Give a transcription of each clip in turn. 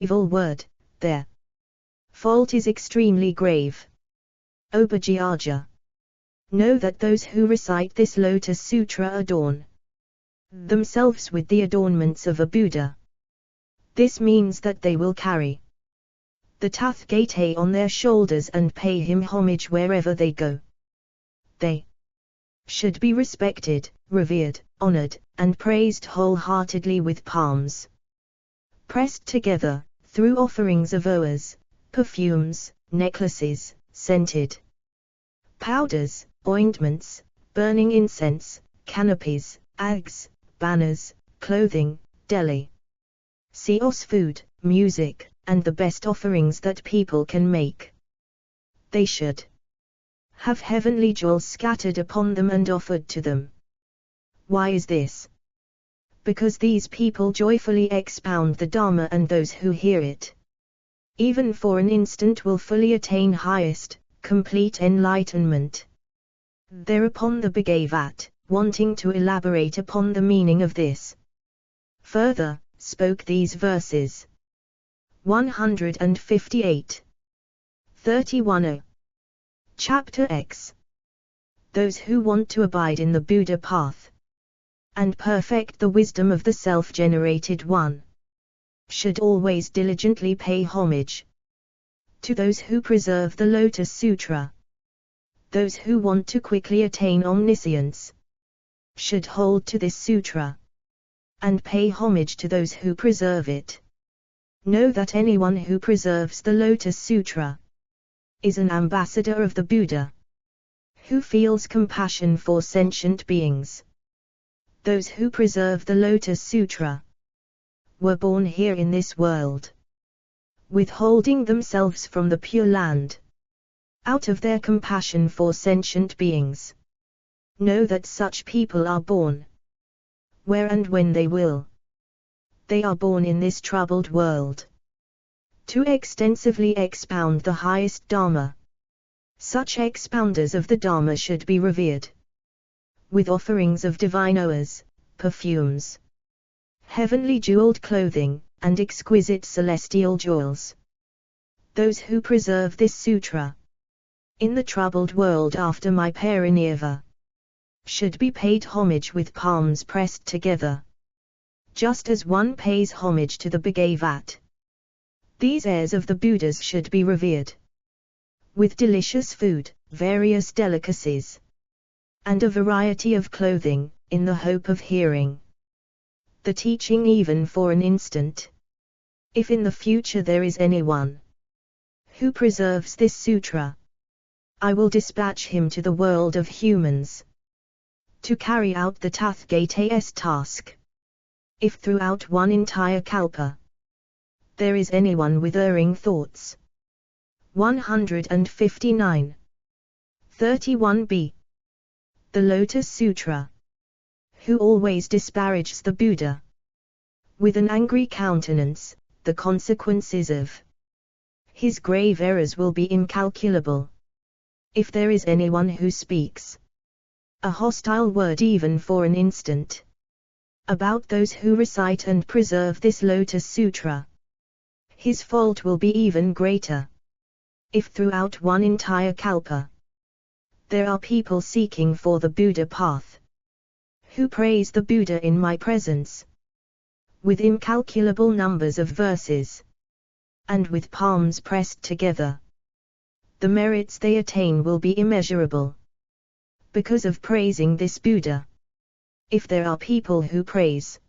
evil word, their fault is extremely grave. Obajyaja. Know that those who recite this Lotus Sutra adorn themselves with the adornments of a Buddha. This means that they will carry the Tathagata on their shoulders and pay him homage wherever they go. They should be respected, revered, honored, and praised wholeheartedly with palms pressed together, through offerings of owers, perfumes, necklaces, scented powders, ointments, burning incense, canopies, ags, banners, clothing, delicacies, food, music, and the best offerings that people can make. They should have heavenly jewels scattered upon them and offered to them. Why is this? Because these people joyfully expound the Dharma, and those who hear it, even for an instant, will fully attain highest, complete enlightenment. Thereupon the Bhagavat, wanting to elaborate upon the meaning of this, further spoke these verses. 158. 31. Chapter X. Those who want to abide in the Buddha path and perfect the wisdom of the self-generated one should always diligently pay homage to those who preserve the Lotus Sutra. Those who want to quickly attain omniscience should hold to this sutra and pay homage to those who preserve it. Know that anyone who preserves the Lotus Sutra is an ambassador of the Buddha, who feels compassion for sentient beings. Those who preserve the Lotus Sutra were born here in this world, withholding themselves from the Pure Land, out of their compassion for sentient beings. Know that such people are born where and when they will. They are born in this troubled world to extensively expound the highest Dharma. Such expounders of the Dharma should be revered with offerings of divine owers, perfumes, heavenly jeweled clothing, and exquisite celestial jewels. Those who preserve this sutra in the troubled world after my parinirvana should be paid homage with palms pressed together, just as one pays homage to the Bhagavat. These heirs of the Buddhas should be revered with delicious food, various delicacies, and a variety of clothing, in the hope of hearing the teaching even for an instant. If in the future there is anyone who preserves this sutra, I will dispatch him to the world of humans to carry out the Tathagata's task. If throughout one entire kalpa there is anyone with erring thoughts. 159. 31b. The Lotus Sutra. Who always disparages the Buddha with an angry countenance, the consequences of his grave errors will be incalculable. If there is anyone who speaks a hostile word even for an instant about those who recite and preserve this Lotus Sutra, his fault will be even greater. If throughout one entire kalpa there are people seeking for the Buddha path, who praise the Buddha in my presence with incalculable numbers of verses, and with palms pressed together, the merits they attain will be immeasurable because of praising this Buddha. If there are people who praise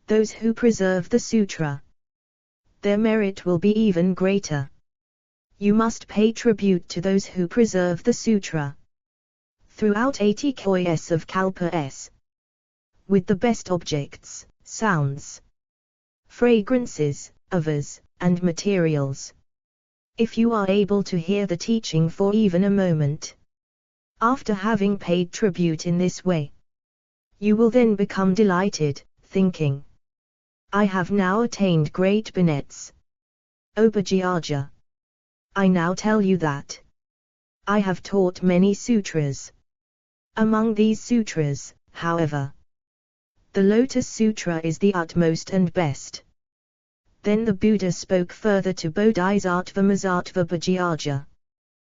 those who preserve the sutra, their merit will be even greater. You must pay tribute to those who preserve the sutra throughout 80 koyas of kalpas, with the best objects, sounds, fragrances, avas, and materials. If you are able to hear the teaching for even a moment, after having paid tribute in this way, you will then become delighted, thinking, I have now attained great benefits. Obajyaja. I now tell you that I have taught many sutras. Among these sutras, however, the Lotus Sutra is the utmost and best. Then the Buddha spoke further to Bodhisattva Masattva Bhajyaja,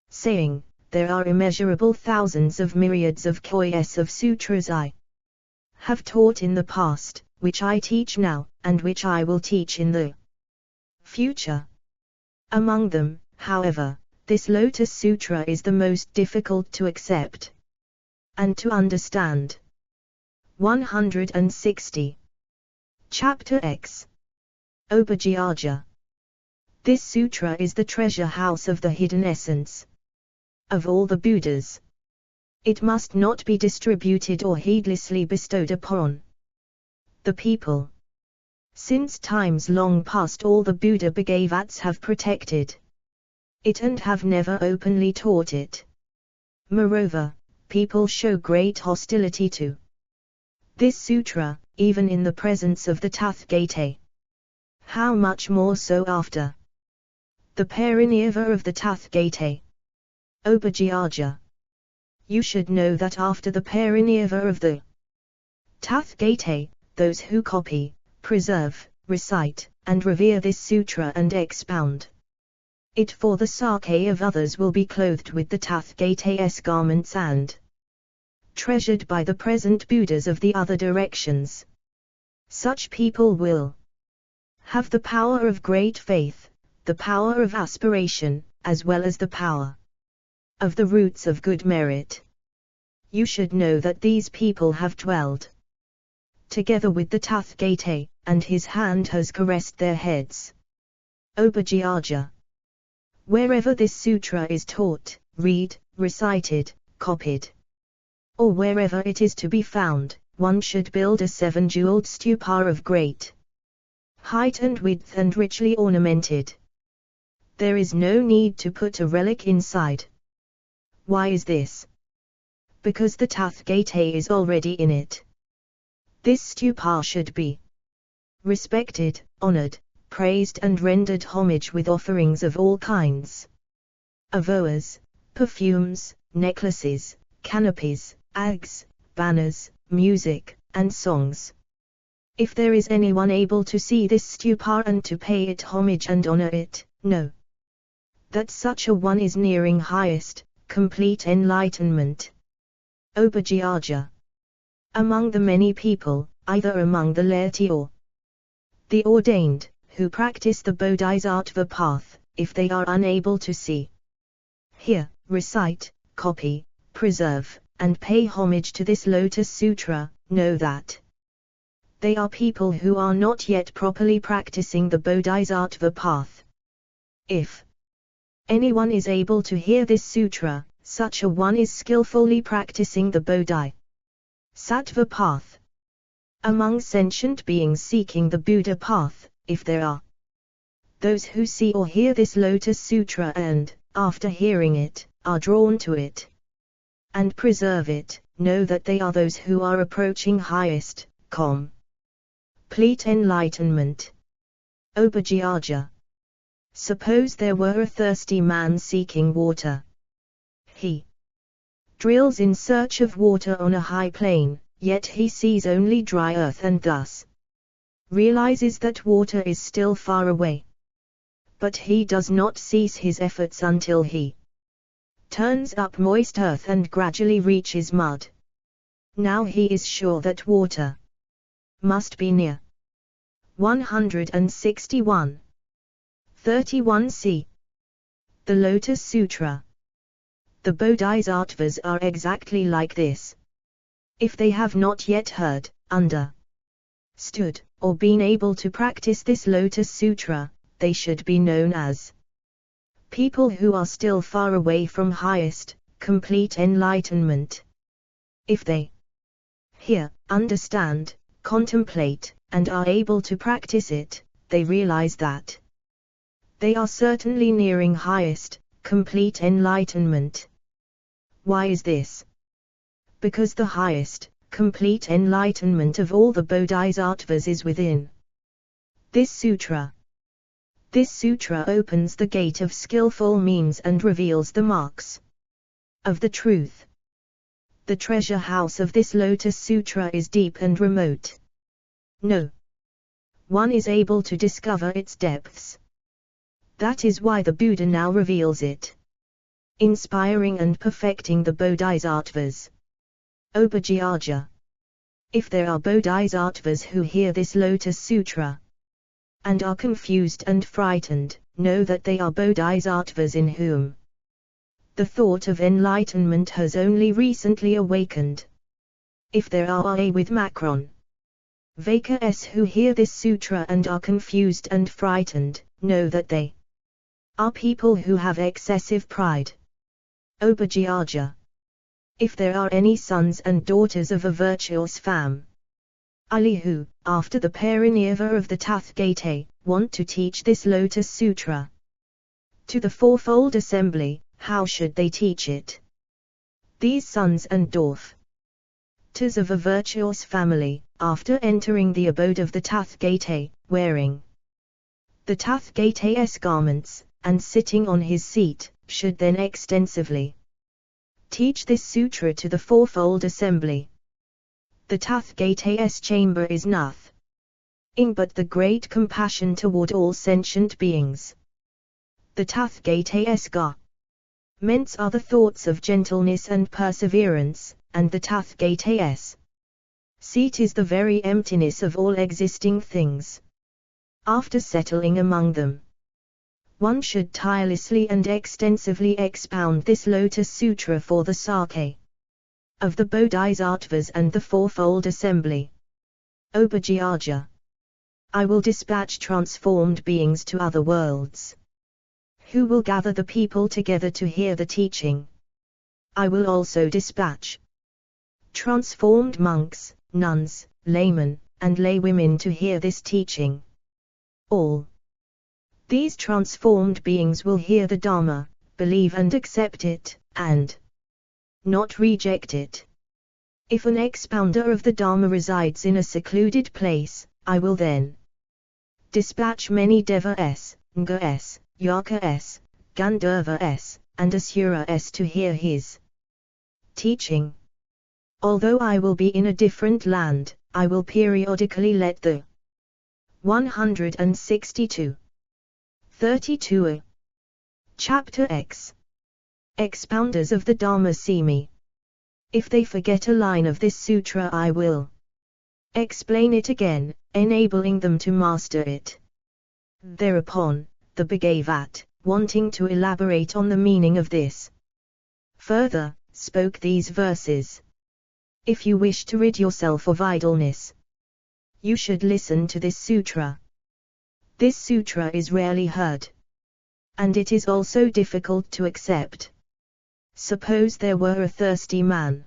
saying, there are immeasurable thousands of myriads of kois of sutras I have taught in the past, which I teach now, and which I will teach in the future. Among them, however, this Lotus Sutra is the most difficult to accept and to understand. 160. Chapter X. O Bhajyaja. This sutra is the treasure house of the hidden essence of all the Buddhas. It must not be distributed or heedlessly bestowed upon the people. Since times long past all the Buddha Bhagavats have protected it and have never openly taught it. Moreover, people show great hostility to this sutra, even in the presence of the Tathagata. How much more so after the parinirvana of the Tathagata? O Bhajyaja, you should know that after the parinirvana of the Tathagata, those who copy, preserve, recite, and revere this sutra and expound it for the sake of others will be clothed with the Tathagata's garments and treasured by the present Buddhas of the other directions. Such people will have the power of great faith, the power of aspiration, as well as the power of the roots of good merit. You should know that these people have dwelled together with the Tathagata, and his hand has caressed their heads. O Bhajyaja, wherever this sutra is taught, read, recited, copied, or wherever it is to be found, one should build a 7-jeweled stupa of great height and width and richly ornamented. There is no need to put a relic inside. Why is this? Because the Tathagata is already in it. This stupa should be respected, honored, praised and rendered homage with offerings of all kinds. Avoas, perfumes, necklaces, canopies, ags, banners, music, and songs. If there is anyone able to see this stupa and to pay it homage and honor it, know that such a one is nearing highest, complete enlightenment. O Bhajyaja, among the many people, either among the laity or the ordained, who practice the Bodhisattva path, if they are unable to see, hear, recite, copy, preserve, and pay homage to this Lotus Sutra, know that they are people who are not yet properly practicing the Bodhisattva path. If anyone is able to hear this sutra, such a one is skillfully practicing the Bodhisattva path. Among sentient beings seeking the Buddha path, if there are those who see or hear this Lotus Sutra and, after hearing it, are drawn to it and preserve it, know that they are those who are approaching highest, complete enlightenment. O Bhajyaja, suppose there were a thirsty man seeking water. He drills in search of water on a high plain, yet he sees only dry earth and thus realizes that water is still far away. But he does not cease his efforts until he turns up moist earth and gradually reaches mud. Now he is sure that water must be near. 161. 31c. The Lotus Sutra. The Bodhisattvas are exactly like this. If they have not yet heard, understood, or been able to practice this Lotus Sutra, they should be known as people who are still far away from highest, complete enlightenment. If they hear, understand, contemplate, and are able to practice it, they realize that they are certainly nearing highest, complete enlightenment. Why is this? Because the highest, complete enlightenment of all the Bodhisattvas is within this sutra. This sutra opens the gate of skillful means and reveals the marks of the truth. The treasure house of this Lotus Sutra is deep and remote. No one is able to discover its depths. That is why the Buddha now reveals it, inspiring and perfecting the bodhisattvas. Obhajyaja. If there are bodhisattvas who hear this Lotus Sutra and are confused and frightened, know that they are bodhisattvas in whom the thought of enlightenment has only recently awakened. If there are A with Macron Vakas who hear this sutra and are confused and frightened, know that they are people who have excessive pride. Obhajyaja. If there are any sons and daughters of a virtuous family who, after the parinirva of the Tathagata, want to teach this Lotus Sutra to the fourfold assembly, how should they teach it? These sons and daughters of a virtuous family, after entering the abode of the Tathagata, wearing the Tathagata's garments, and sitting on his seat, should then extensively teach this sutra to the fourfold assembly. The Tathagata's chamber is nothing but the great compassion toward all sentient beings. The Tathagata's garments are the thoughts of gentleness and perseverance, and the Tathagata's seat is the very emptiness of all existing things. After settling among them, one should tirelessly and extensively expound this Lotus Sutra for the sake of the bodhisattvas and the fourfold assembly. Obhajyaja. I will dispatch transformed beings to other worlds, who will gather the people together to hear the teaching. I will also dispatch transformed monks, nuns, laymen, and laywomen to hear this teaching. All these transformed beings will hear the Dharma, believe and accept it, and not reject it. If an expounder of the Dharma resides in a secluded place, I will then dispatch many Devas, Ngas, Yakas, Gandharvas, and Asuras to hear his teaching. Although I will be in a different land, I will periodically let the 162. 32. Chapter X. Expounders of the Dharma see me. If they forget a line of this sutra, I will explain it again, enabling them to master it. Thereupon, the Bhagavat, wanting to elaborate on the meaning of this, further spoke these verses. If you wish to rid yourself of idleness, you should listen to this sutra. This sutra is rarely heard, and it is also difficult to accept. Suppose there were a thirsty man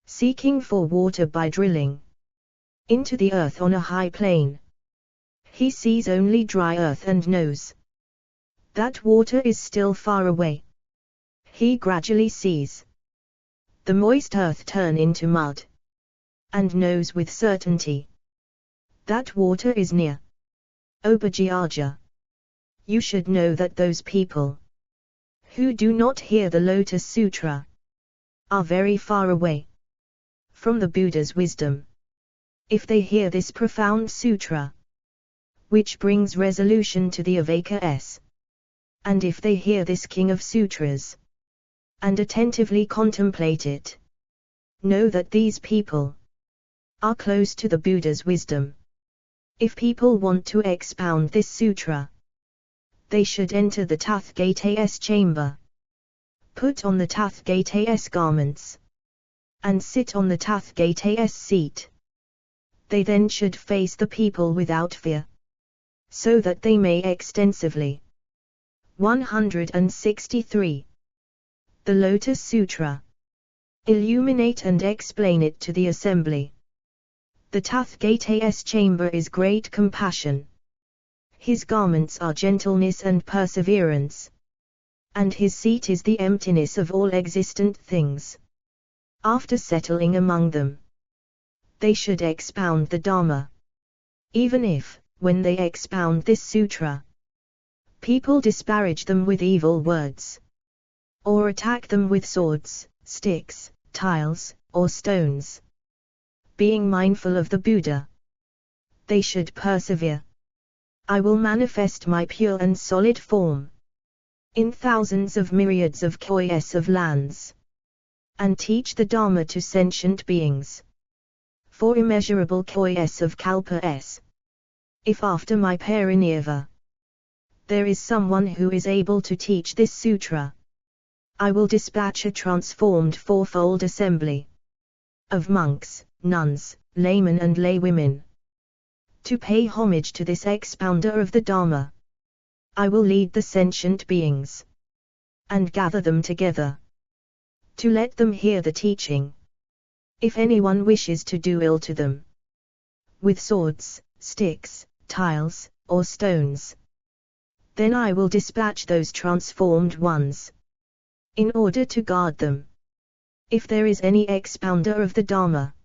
seeking for water by drilling into the earth on a high plain. He sees only dry earth and knows that water is still far away. He gradually sees the moist earth turn into mud, and knows with certainty that water is near. Obhajyaja. You should know that those people who do not hear the Lotus Sutra are very far away from the Buddha's wisdom. If they hear this profound sutra, which brings resolution to the Avakas, and if they hear this king of sutras, and attentively contemplate it, know that these people are close to the Buddha's wisdom. If people want to expound this sutra, they should enter the Tathagata's chamber, put on the Tathagata's garments, and sit on the Tathagata's seat. They then should face the people without fear, so that they may extensively 163. The Lotus Sutra. Illuminate and explain it to the assembly. The Tathagata's chamber is great compassion. His garments are gentleness and perseverance, and his seat is the emptiness of all existent things. After settling among them, they should expound the Dharma. Even if, when they expound this sutra, people disparage them with evil words, or attack them with swords, sticks, tiles, or stones, being mindful of the Buddha, they should persevere. I will manifest my pure and solid form in thousands of myriads of kois of lands, and teach the Dharma to sentient beings for immeasurable kois of kalpas. If after my parinirva there is someone who is able to teach this sutra, I will dispatch a transformed fourfold assembly of monks, nuns, laymen and laywomen to pay homage to this expounder of the Dharma. I will lead the sentient beings and gather them together to let them hear the teaching. If anyone wishes to do ill to them with swords, sticks, tiles, or stones, then I will dispatch those transformed ones in order to guard them. If there is any expounder of the Dharma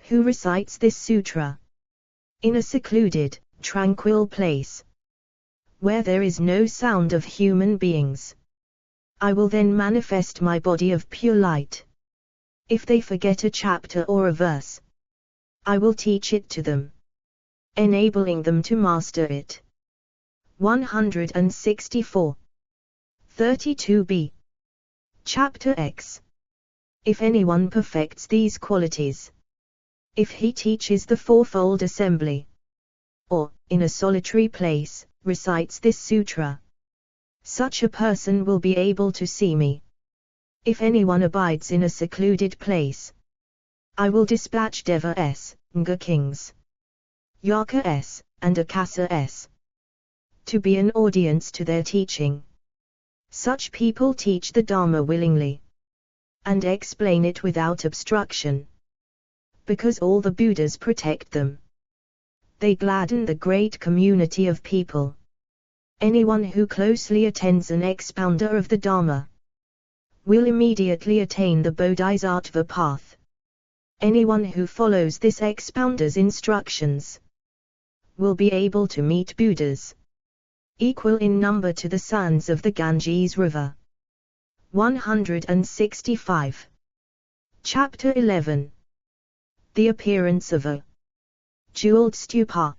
who recites this sutra in a secluded, tranquil place where there is no sound of human beings, I will then manifest my body of pure light. If they forget a chapter or a verse, I will teach it to them, enabling them to master it. 164. 32b. Chapter X. If anyone perfects these qualities, if he teaches the fourfold assembly, or, in a solitary place, recites this sutra, such a person will be able to see me. If anyone abides in a secluded place, I will dispatch Deva-s, Nga kings, Yaka-s, and Akasa-s to be an audience to their teaching. Such people teach the Dharma willingly and explain it without obstruction, because all the Buddhas protect them. They gladden the great community of people. Anyone who closely attends an expounder of the Dharma will immediately attain the Bodhisattva path. Anyone who follows this expounder's instructions will be able to meet Buddhas equal in number to the sands of the Ganges River. 165. Chapter 11. The appearance of a jeweled stupa.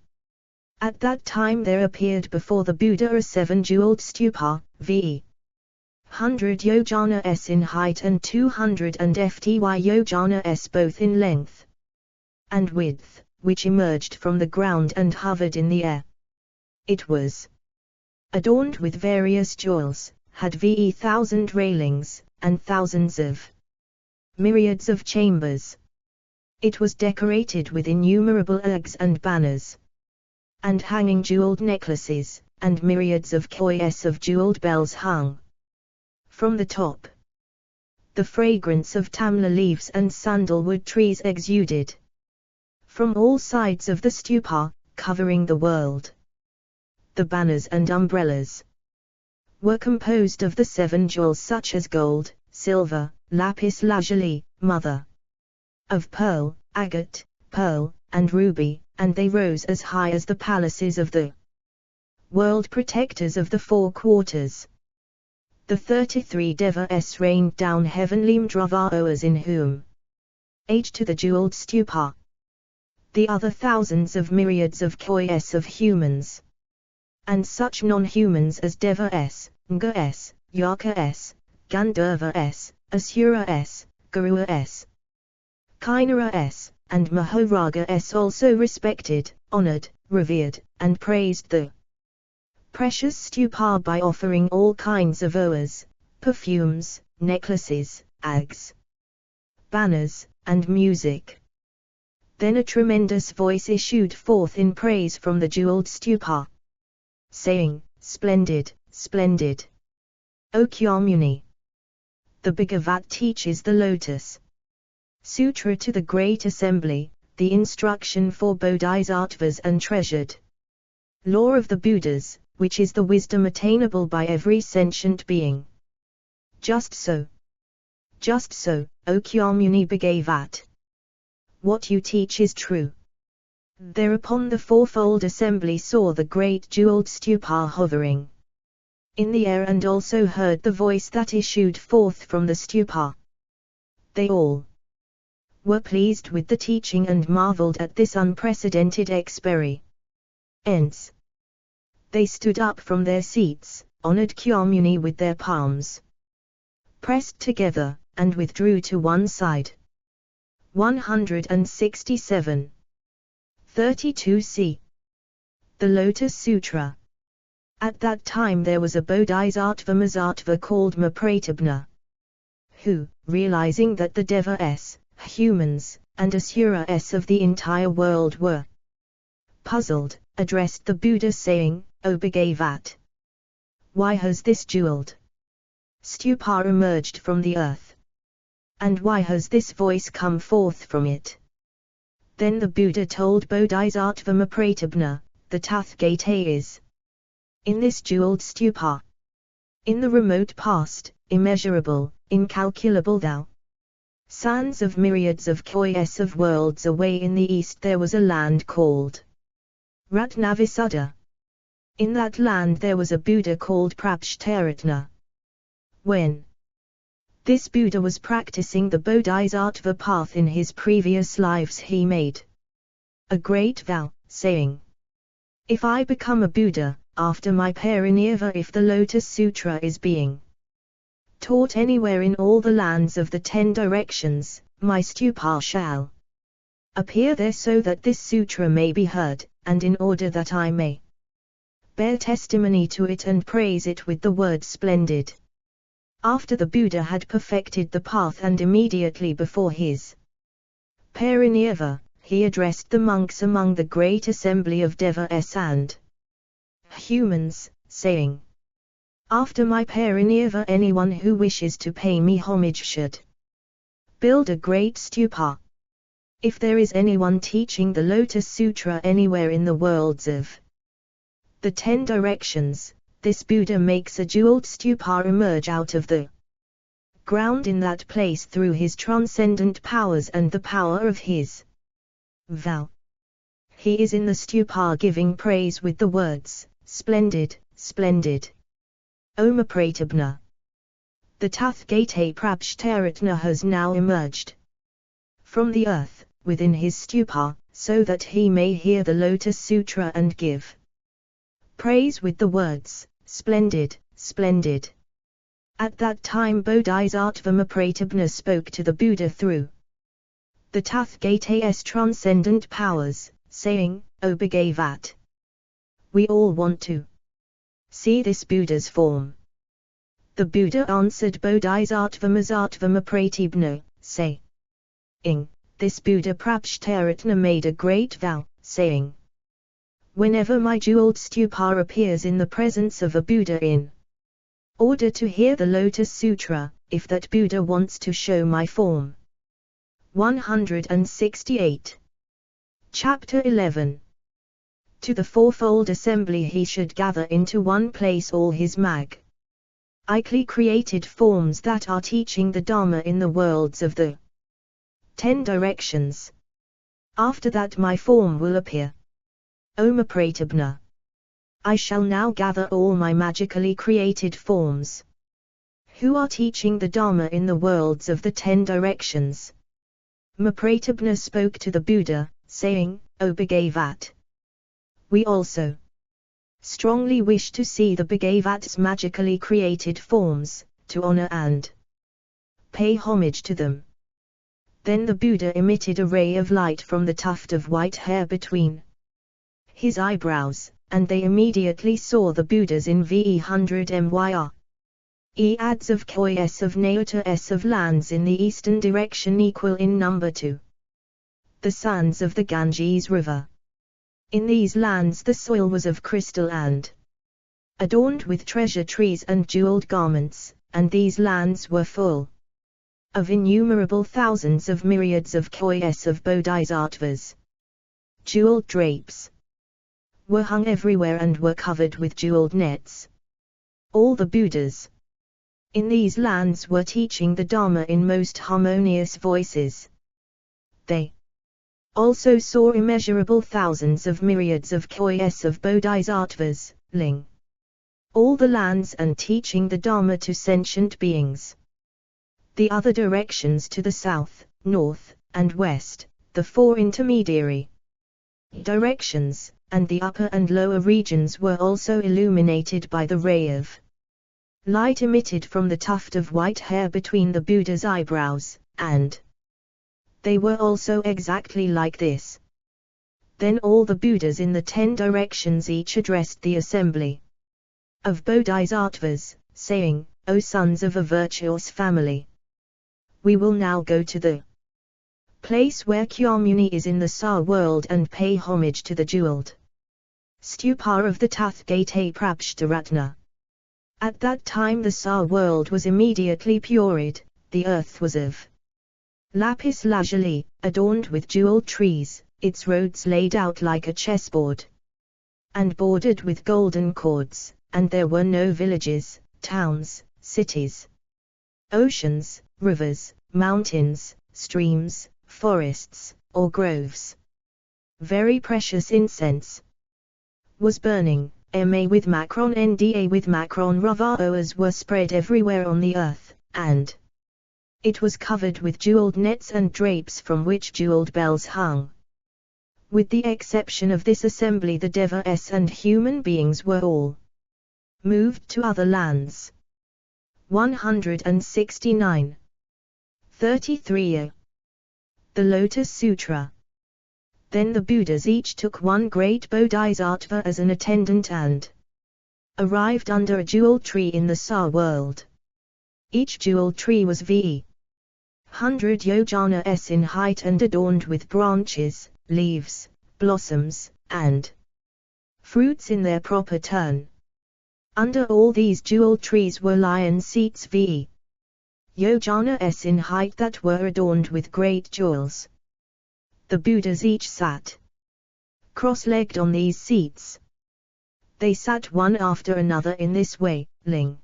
At that time there appeared before the Buddha a 7-jeweled stupa, v. 100 yojana s in height and 200 and fty yojana s both in length and width, which emerged from the ground and hovered in the air. It was adorned with various jewels, had 1,000 railings, and thousands of myriads of chambers. It was decorated with innumerable eggs and banners, and hanging jeweled necklaces, and myriads of kois of jeweled bells hung from the top. The fragrance of tamla leaves and sandalwood trees exuded from all sides of the stupa, covering the world. The banners and umbrellas were composed of the 7 jewels such as gold, silver, lapis lazuli, mother of pearl, agate, pearl, and ruby, and they rose as high as the palaces of the world protectors of the 4 quarters. The 33 Devas rained down heavenly mdravaoas in whom age to the jeweled stupa. The other thousands of myriads of kois of humans, and such non-humans as Deva-s, Nga-s, Yaka-s, Gandharva-s, Asura-s, Garua-s, Kinara-s, and Mahoraga-s also respected, honored, revered, and praised the precious stupa by offering all kinds of oas, perfumes, necklaces, eggs, banners, and music. Then a tremendous voice issued forth in praise from the jeweled stupa, saying, "Splendid, splendid! O Kyamuni! The Bhagavat teaches the Lotus Sutra to the Great Assembly, the instruction for Bodhisattvas and treasured law of the Buddhas, which is the wisdom attainable by every sentient being. Just so, O Kyamuni Bhagavat! What you teach is true." Thereupon the fourfold assembly saw the great jeweled stupa hovering in the air and also heard the voice that issued forth from the stupa. They all were pleased with the teaching and marveled at this unprecedented experience. They stood up from their seats, honored Kyomuni with their palms pressed together, and withdrew to one side. 167. 32c. The Lotus Sutra. At that time there was a Bodhisattva Mahasattva called Mahaprajna, who, realizing that the devas, humans, and asuras of the entire world were puzzled, addressed the Buddha saying, O Bhagavat! Why has this jeweled stupa emerged from the earth? And why has this voice come forth from it? Then the Buddha told Bodhisattva Mahaprajna, the Tathagata is in this jeweled stupa. In the remote past, immeasurable, incalculable thou sands of myriads of koyas of worlds away in the east there was a land called Ratnavisuddha. In that land there was a Buddha called Prapshtaratna. When this Buddha was practicing the Bodhisattva path in his previous lives he made a great vow, saying, if I become a Buddha, after my parinirvana, if the Lotus Sutra is being taught anywhere in all the lands of the 10 directions, my stupa shall appear there so that this sutra may be heard, and in order that I may bear testimony to it and praise it with the word splendid. After the Buddha had perfected the path and immediately before his parinirvana, he addressed the monks among the great assembly of devas and humans, saying, after my parinirvana anyone who wishes to pay me homage should build a great stupa. If there is anyone teaching the Lotus Sutra anywhere in the worlds of the 10 directions, this Buddha makes a jeweled stupa emerge out of the ground in that place through his transcendent powers and the power of his vow. He is in the stupa giving praise with the words, splendid, splendid. O Mahaprajna! The Tathagata Prapshtaratna has now emerged from the earth, within his stupa, so that he may hear the Lotus Sutra and give praise with the words, splendid, splendid. At that time Bodhisattva Mahaprajna spoke to the Buddha through the Tathagata's transcendent powers, saying, O Bhagavat! We all want to see this Buddha's form. The Buddha answered Bodhisattva Mahasattva Mahaprajna, saying, this Buddha Prapshtaratna made a great vow, saying, whenever my jeweled stupa appears in the presence of a Buddha in order to hear the Lotus Sutra, if that Buddha wants to show my form. 168. Chapter 11. To the fourfold assembly he should gather into one place all his magically created forms that are teaching the Dharma in the worlds of the 10 directions. After that my form will appear. O Mahaprajna! I shall now gather all my magically created forms who are teaching the Dharma in the worlds of the 10 directions. Mahaprajna spoke to the Buddha, saying, O Bhagavat! We also strongly wish to see the Bhagavat's magically created forms, to honor and pay homage to them. Then the Buddha emitted a ray of light from the tuft of white hair between his eyebrows, and they immediately saw the Buddhas in V100 adds of koyas of naotas of lands in the eastern direction equal in number to the sands of the Ganges river. In these lands the soil was of crystal and adorned with treasure trees and jeweled garments, and these lands were full of innumerable thousands of myriads of koyas of bodhisattvas. Jeweled drapes were hung everywhere and were covered with jeweled nets. All the Buddhas in these lands were teaching the Dharma in most harmonious voices. They also saw immeasurable thousands of myriads of koyas of bodhisattvas, ling all the lands and teaching the Dharma to sentient beings. The other directions to the south, north, and west, the four intermediary directions, and the upper and lower regions were also illuminated by the ray of light emitted from the tuft of white hair between the Buddha's eyebrows, and they were also exactly like this. Then all the Buddhas in the 10 directions each addressed the assembly of Bodhisattvas, saying, O sons of a virtuous family, we will now go to the place where Kyamuni is in the Sa world and pay homage to the jeweled stupa of the Tathgate Prabshtaratna. At that time the Sa world was immediately pured, the earth was of lapis lazuli, adorned with jeweled trees, its roads laid out like a chessboard, and bordered with golden cords, and there were no villages, towns, cities, oceans, rivers, mountains, streams, forests, or groves. Very precious incense was burning, ma with macron nda with macron ravaoas were spread everywhere on the earth, and it was covered with jeweled nets and drapes from which jeweled bells hung. With the exception of this assembly the devas and human beings were all moved to other lands. 169. 33. The Lotus Sutra. Then the Buddhas each took one great bodhisattva as an attendant and arrived under a jewel tree in the Sa world. Each jewel tree was v. 100 yojanas in height and adorned with branches, leaves, blossoms, and fruits in their proper turn. Under all these jewel trees were lion seats v. yojanas in height that were adorned with great jewels. The Buddhas each sat cross-legged on these seats. They sat one after another in this way, ling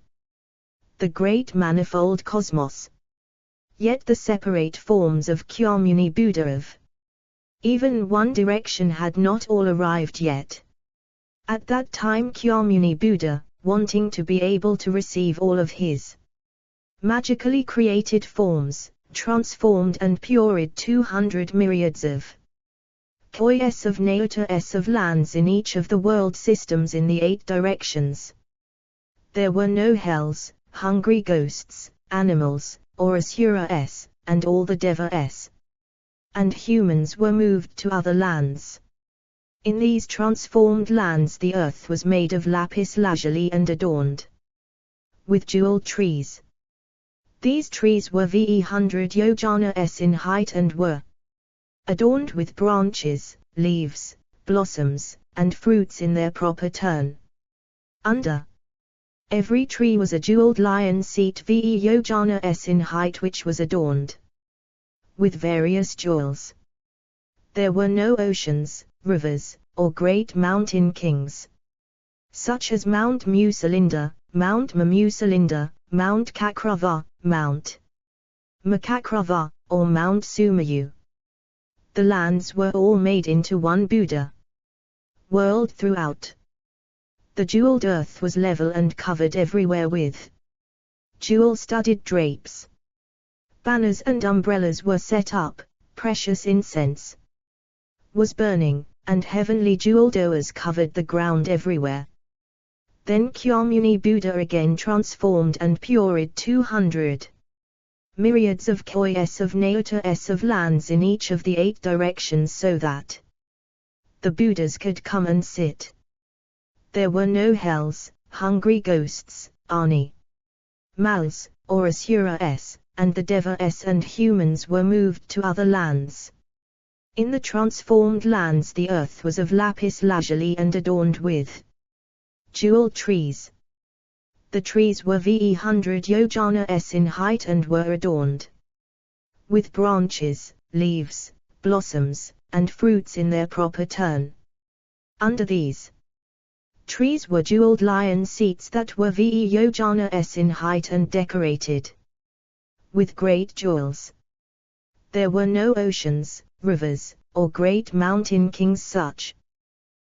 the great manifold cosmos. Yet the separate forms of Kyamuni Buddha of even one direction had not all arrived yet. At that time Kyamuni Buddha, wanting to be able to receive all of his magically created forms, transformed and pured 200 myriads of koyas of naotas of lands in each of the world systems in the 8 directions. There were no hells, hungry ghosts, animals, or asuras, and all the devas and humans were moved to other lands. In these transformed lands the earth was made of lapis lazuli and adorned with jeweled trees. These trees were ve 100 yojanas in height and were adorned with branches, leaves, blossoms, and fruits in their proper turn. Under every tree was a jeweled lion seat ve yojanas in height which was adorned with various jewels. There were no oceans, rivers, or great mountain kings, such as Mount Musalinda, Mount Mamusalinda, Mount Kakrava, Mount Makakrava, or Mount Sumayu. The lands were all made into one Buddha world throughout. The jeweled earth was level and covered everywhere with jewel-studded drapes. Banners and umbrellas were set up, precious incense was burning, and heavenly jeweled oas covered the ground everywhere. Then Kyamuni Buddha again transformed and pured 200 myriads of koyas of naotas of lands in each of the 8 directions so that the Buddhas could come and sit. There were no hells, hungry ghosts, animals, or asuras, and the devas and humans were moved to other lands. In the transformed lands the earth was of lapis lazuli and adorned with jewel trees. The trees were ve 100 yojanas in height and were adorned with branches, leaves, blossoms, and fruits in their proper turn. Under these trees were jeweled lion seats that were ve yojanas in height and decorated with great jewels. There were no oceans, rivers, or great mountain kings such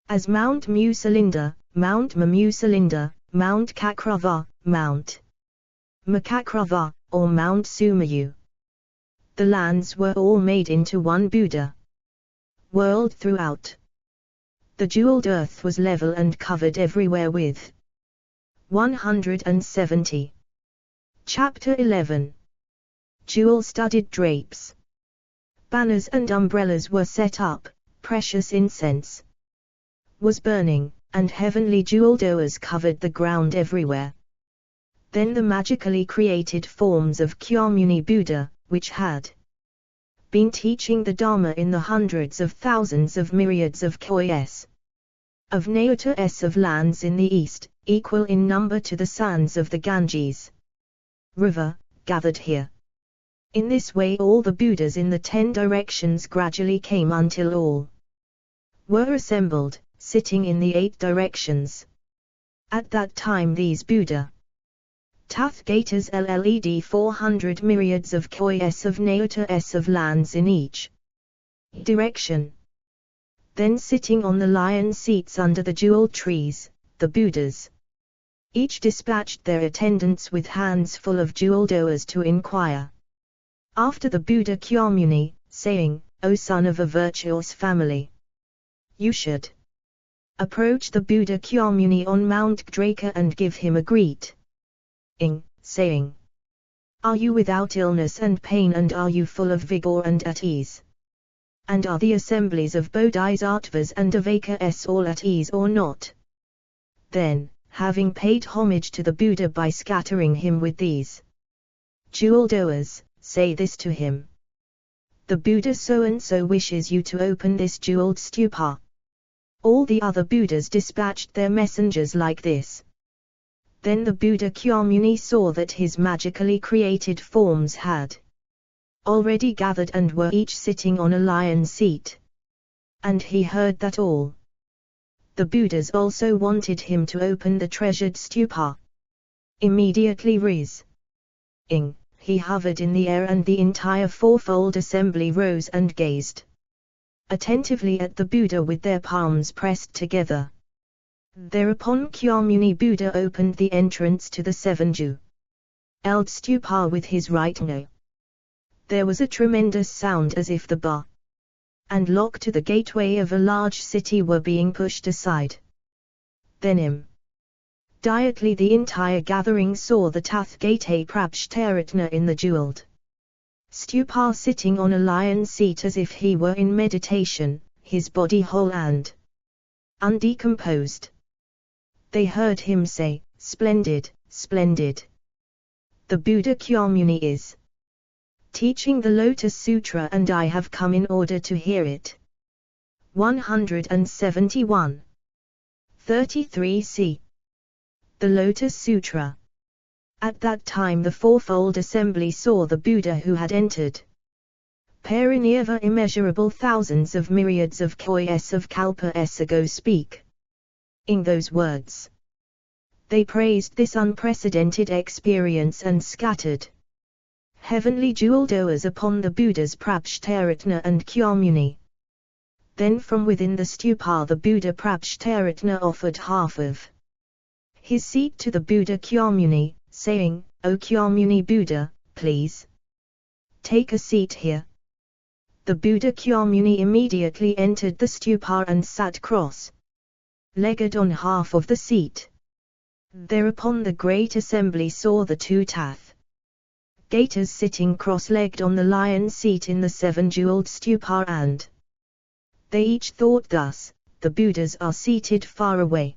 as Mount Musalinda, Mount Mamusalinda, Mount Kakrava, Mount Makakrava, or Mount Sumayu. The lands were all made into one Buddha world throughout. The jeweled earth was level and covered everywhere with 170. Chapter 11. Jewel-studded drapes. Banners and umbrellas were set up, precious incense was burning, and heavenly jeweled oars covered the ground everywhere. Then the magically created forms of Kyamuni Buddha, which had been teaching the Dharma in the hundreds of thousands of myriads of kois of naotas of lands in the east, equal in number to the sands of the Ganges river, gathered here. In this way all the Buddhas in the 10 directions gradually came until all were assembled, sitting in the 8 directions. At that time these Buddha Tathgatas led 400 myriads of kois of naotas of lands in each direction. Then sitting on the lion seats under the jeweled trees, the Buddhas each dispatched their attendants with hands full of jeweled oars to inquire after the Buddha Kyamuni, saying, O son of a virtuous family, you should approach the Buddha Kyamuni on Mount Draka and give him a greeting, saying, are you without illness and pain, and are you full of vigor and at ease? And are the assemblies of Bodhisattvas and Avakas all at ease or not? Then, having paid homage to the Buddha by scattering him with these jeweled oars, say this to him. The Buddha so-and-so wishes you to open this jeweled stupa. All the other Buddhas dispatched their messengers like this. Then the Buddha Kyamuni saw that his magically created forms had already gathered and were each sitting on a lion seat. And he heard that all the Buddhas also wanted him to open the treasured stupa. Immediately rising, he hovered in the air and the entire fourfold assembly rose and gazed attentively at the Buddha with their palms pressed together. Thereupon Kyamuni Buddha opened the entrance to the 7 jeweled stupa with his right no. There was a tremendous sound as if the bar and lock to the gateway of a large city were being pushed aside. Then immediately the entire gathering saw the Tathgata Prabhshtaratna in the jeweled stupa sitting on a lion seat as if he were in meditation, his body whole and undecomposed. They heard him say, Splendid, splendid. The Buddha Kyamuni is teaching the Lotus Sutra and I have come in order to hear it. 171. 33c. The Lotus Sutra. At that time the fourfold assembly saw the Buddha who had entered Parinirva immeasurable thousands of myriads of kois of kalpas ago speak in those words. They praised this unprecedented experience and scattered heavenly jeweled oars upon the Buddhas Prabhshtaratna and Kyamuni. Then from within the stupa the Buddha Prabhshtaratna offered half of his seat to the Buddha Kyamuni, saying, O Kyamuni Buddha, please take a seat here. The Buddha Kyamuni immediately entered the stupa and sat cross-legged on half of the seat. Thereupon the great assembly saw the 2 Tathgatas sitting cross-legged on the lion seat in the 7 jeweled stupa, and they each thought thus, the Buddhas are seated far away.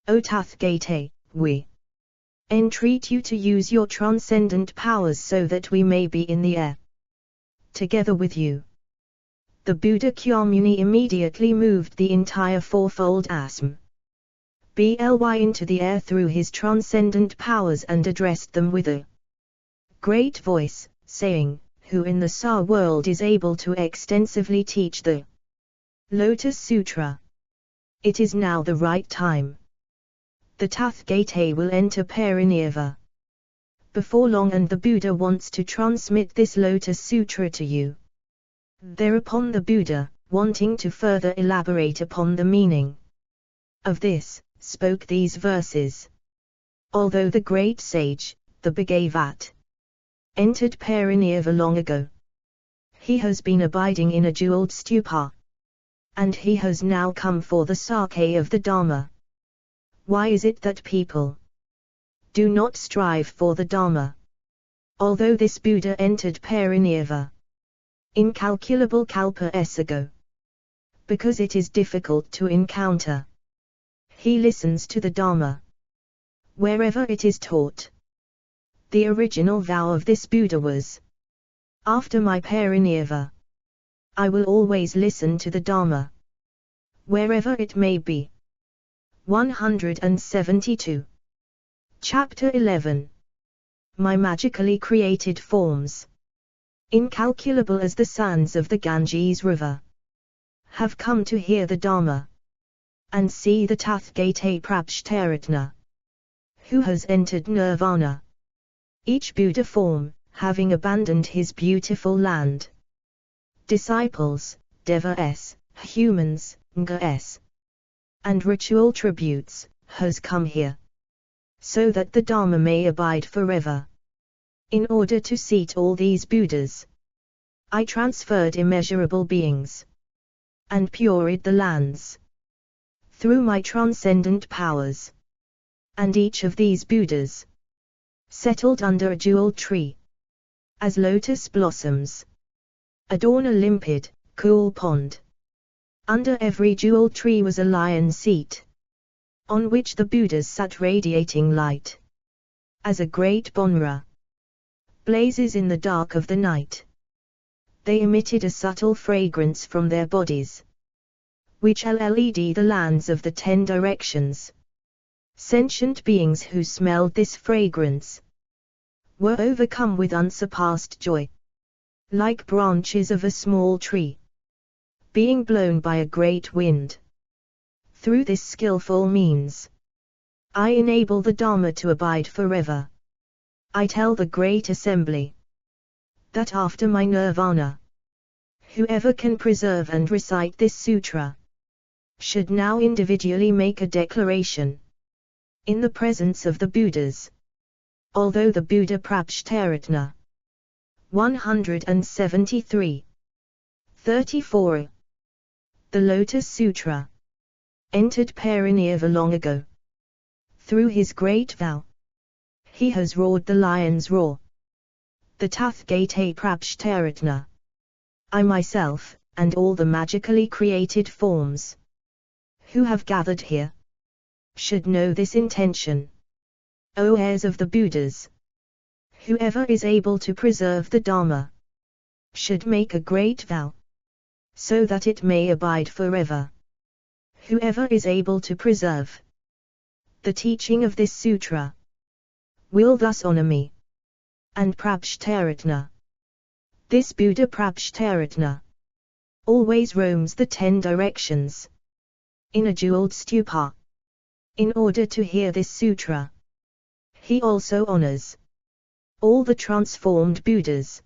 O Tathgata, we entreat you to use your transcendent powers so that we may be in the air together with you. The Buddha Kyamuni immediately moved the entire fourfold assembly into the air through his transcendent powers and addressed them with a great voice, saying, Who in the Sa world is able to extensively teach the Lotus Sutra? It is now the right time. The Tathgata will enter Parinirva before long and the Buddha wants to transmit this Lotus Sutra to you. Thereupon the Buddha, wanting to further elaborate upon the meaning of this, spoke these verses. Although the great sage, the Bhagavat, entered Parinirva long ago, He has been abiding in a jeweled stupa. And he has now come for the sake of the Dharma. Why is it that people do not strive for the Dharma? Although this Buddha entered parinirvana incalculable kalpas ago, because it is difficult to encounter. He listens to the Dharma wherever it is taught. The original vow of this Buddha was, after my parinirvana, I will always listen to the Dharma, wherever it may be. 172. Chapter 11. My magically created forms, incalculable as the sands of the Ganges River, have come to hear the Dharma, and see the Tathagata Prabhshtaratna, who has entered nirvana. Each Buddha form, having abandoned his beautiful land, disciples, devas, humans, ngas, and ritual tributes, has come here, so that the Dharma may abide forever. In order to seat all these Buddhas, I transferred immeasurable beings, and purified the lands, through my transcendent powers. And each of these Buddhas settled under a jeweled tree, as lotus blossoms adorn a limpid, cool pond. Under every jeweled tree was a lion seat, on which the Buddhas sat radiating light, as a great bonra blazes in the dark of the night. They emitted a subtle fragrance from their bodies, which led the lands of the 10 directions. Sentient beings who smelled this fragrance were overcome with unsurpassed joy, like branches of a small tree being blown by a great wind. Through this skillful means, I enable the Dharma to abide forever. I tell the great assembly that after my nirvana, whoever can preserve and recite this sutra should now individually make a declaration in the presence of the Buddhas. Although the Buddha Prabhshtaratna 173. 34. The Lotus Sutra entered parinirvana long ago. Through his great vow, he has roared the lion's roar. The Tathagata Prabhshtaratna, I myself, and all the magically created forms who have gathered here, should know this intention. O heirs of the Buddhas, whoever is able to preserve the Dharma should make a great vow, so that it may abide forever. Whoever is able to preserve the teaching of this sutra will thus honor me. And Prabhshtaratna, this Buddha Prabhshtaratna, always roams the 10 directions in a jeweled stupa. In order to hear this sutra, he also honors all the transformed Buddhas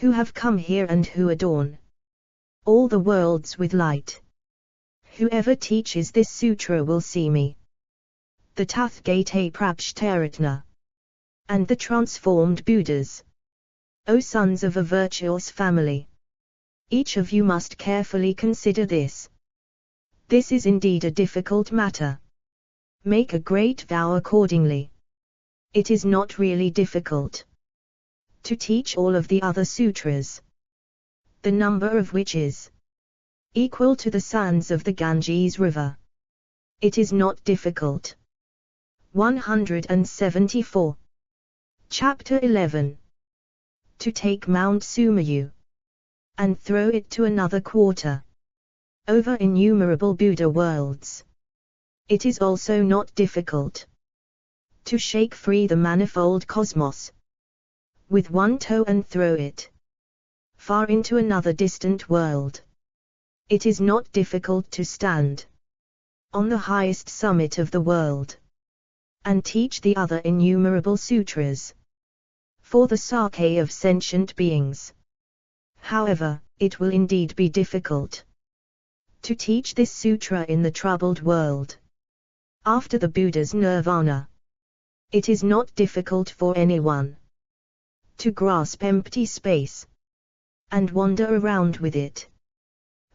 who have come here and who adorn all the worlds with light. Whoever teaches this sutra will see me, the Tathagata Prabhshtaratna, and the transformed Buddhas. O sons of a virtuous family, each of you must carefully consider this. This is indeed a difficult matter. Make a great vow accordingly. It is not really difficult to teach all of the other sutras, the number of which is equal to the sands of the Ganges River. It is not difficult. 174. Chapter 11. To take Mount Sumayu and throw it to another quarter over innumerable Buddha worlds. It is also not difficult to shake free the manifold cosmos with one toe and throw it far into another distant world. It is not difficult to stand on the highest summit of the world and teach the other innumerable sutras for the sake of sentient beings. However, it will indeed be difficult to teach this sutra in the troubled world. After the Buddha's nirvana, it is not difficult for anyone to grasp empty space and wander around with it.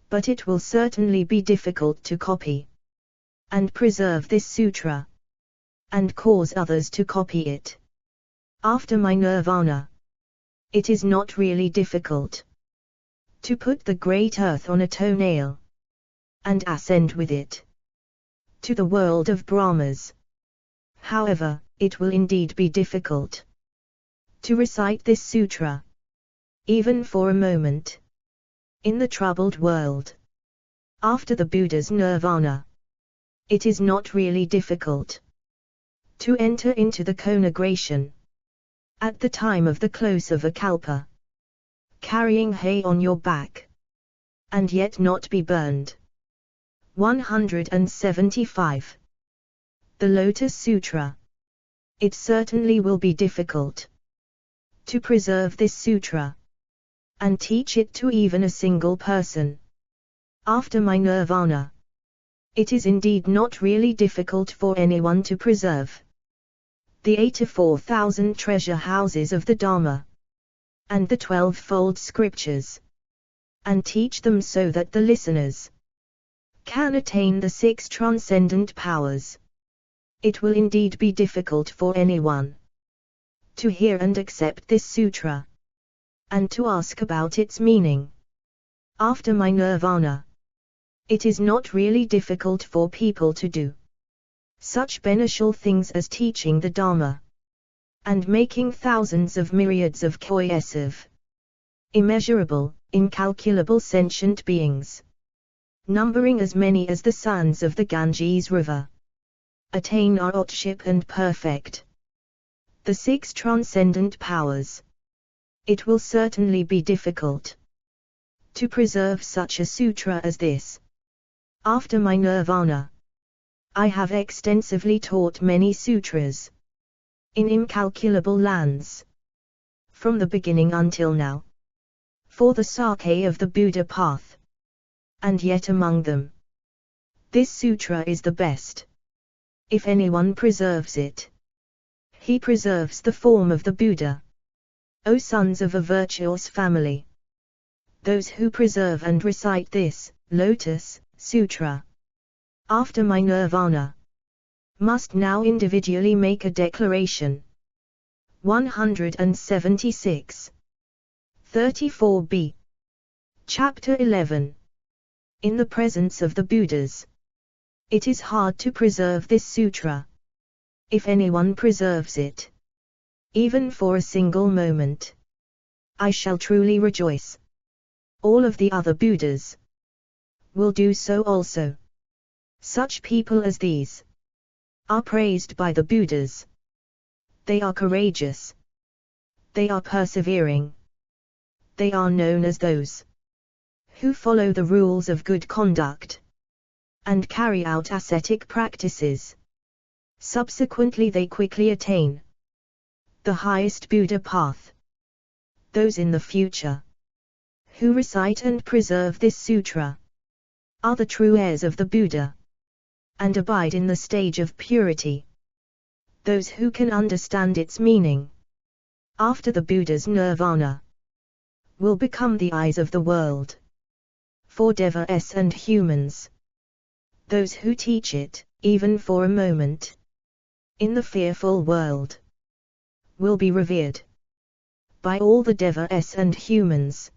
But it will certainly be difficult to copy and preserve this sutra, and cause others to copy it. After my nirvana, it is not really difficult to put the great earth on a toenail and ascend with it to the world of Brahmas. However, it will indeed be difficult to recite this sutra, even for a moment, in the troubled world. After the Buddha's nirvana, it is not really difficult to enter into the conagration at the time of the close of a kalpa, carrying hay on your back, and yet not be burned. 175. The Lotus Sutra. It certainly will be difficult to preserve this sutra and teach it to even a single person. After my nirvana, it is indeed not really difficult for anyone to preserve the 84,000 treasure houses of the Dharma and the 12-fold scriptures, and teach them so that the listeners can attain the 6 transcendent powers. It will indeed be difficult for anyone to hear and accept this sutra, and to ask about its meaning. After my nirvana, it is not really difficult for people to do such beneficial things as teaching the Dharma, and making thousands of myriads of cohesive, immeasurable, incalculable sentient beings, numbering as many as the sands of the Ganges River, attain arhatship and perfect the 6 transcendent powers. It will certainly be difficult to preserve such a sutra as this. After my nirvana, I have extensively taught many sutras in incalculable lands, from the beginning until now, for the sake of the Buddha path, and yet among them, this sutra is the best. If anyone preserves it, he preserves the form of the Buddha. O sons of a virtuous family, those who preserve and recite this Lotus Sutra after my nirvana must now individually make a declaration. 176. 34b. Chapter 11. In the presence of the Buddhas, it is hard to preserve this sutra. If anyone preserves it, even for a single moment, I shall truly rejoice. All of the other Buddhas will do so also. Such people as these are praised by the Buddhas. They are courageous. They are persevering. They are known as those who follow the rules of good conduct and carry out ascetic practices. Subsequently they quickly attain the highest Buddha path. Those in the future who recite and preserve this sutra are the true heirs of the Buddha, and abide in the stage of purity. Those who can understand its meaning after the Buddha's nirvana will become the eyes of the world for devas and humans. Those who teach it, even for a moment, in the fearful world, will be revered by all the devas and humans.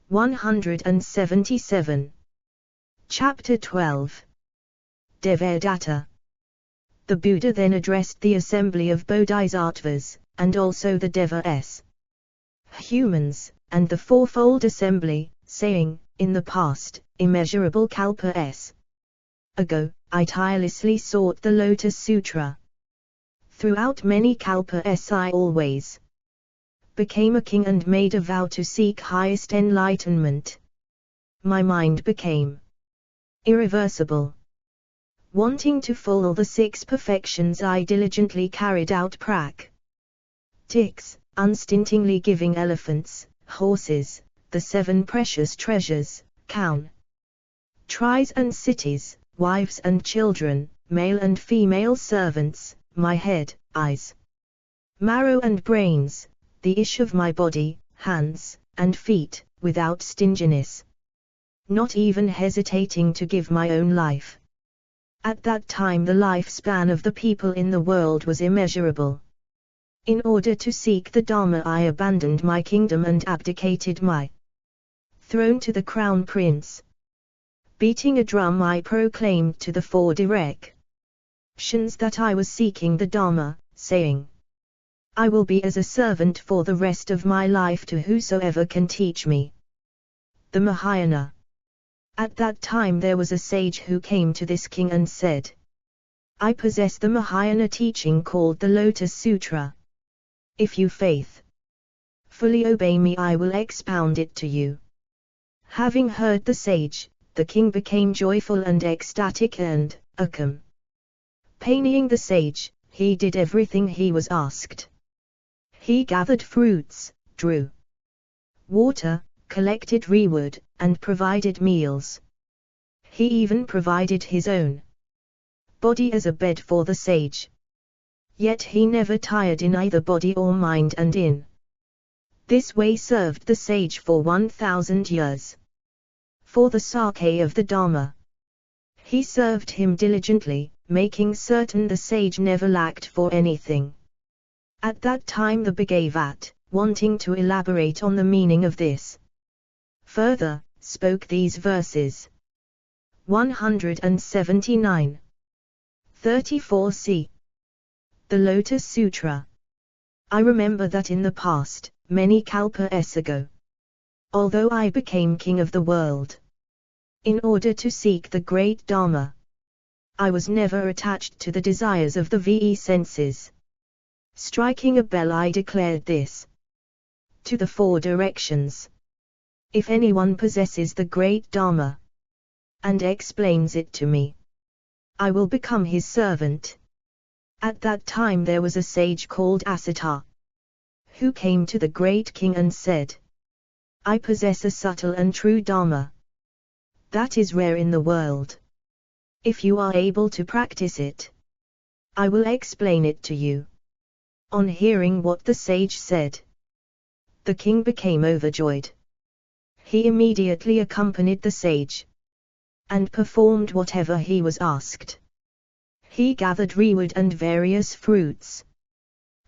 177. Chapter 12. Devadatta. The Buddha then addressed the assembly of Bodhisattvas, and also the devas, humans, and the fourfold assembly, saying, in the past, immeasurable kalpas ago, I tirelessly sought the Lotus Sutra. Throughout many kalpas I always became a king and made a vow to seek highest enlightenment. My mind became irreversible. Wanting to follow the 6 perfections, I diligently carried out practice, unstintingly giving elephants, horses, the 7 precious treasures, cow, tries and cities, wives and children, male and female servants, my head, eyes, marrow and brains, the ish of my body, hands, and feet, without stinginess, not even hesitating to give my own life. At that time the lifespan of the people in the world was immeasurable. In order to seek the Dharma I abandoned my kingdom and abdicated my throne to the crown prince. Beating a drum I proclaimed to the 4 directions that I was seeking the Dharma, saying, I will be as a servant for the rest of my life to whosoever can teach me the Mahayana. At that time there was a sage who came to this king and said, I possess the Mahayana teaching called the Lotus Sutra. If you faithfully obey me, I will expound it to you. Having heard the sage, the king became joyful and ecstatic and, accompanying the sage, he did everything he was asked. He gathered fruits, drew water, collected rewood, and provided meals. He even provided his own body as a bed for the sage. Yet he never tired in either body or mind, and in this way served the sage for 1,000 years. For the sake of the Dharma, he served him diligently, making certain the sage never lacked for anything. At that time the Bhagavat, wanting to elaborate on the meaning of this, further spoke these verses. 179. 34c. The Lotus Sutra. I remember that in the past, many kalpas ago, although I became king of the world, in order to seek the great Dharma, I was never attached to the desires of the senses. Striking a bell I declared this to the 4 directions. If anyone possesses the great Dharma and explains it to me, I will become his servant. At that time there was a sage called Asata, who came to the great king and said, I possess a subtle and true Dharma that is rare in the world. If you are able to practice it, I will explain it to you. On hearing what the sage said, the king became overjoyed. He immediately accompanied the sage and performed whatever he was asked. He gathered rewood and various fruits,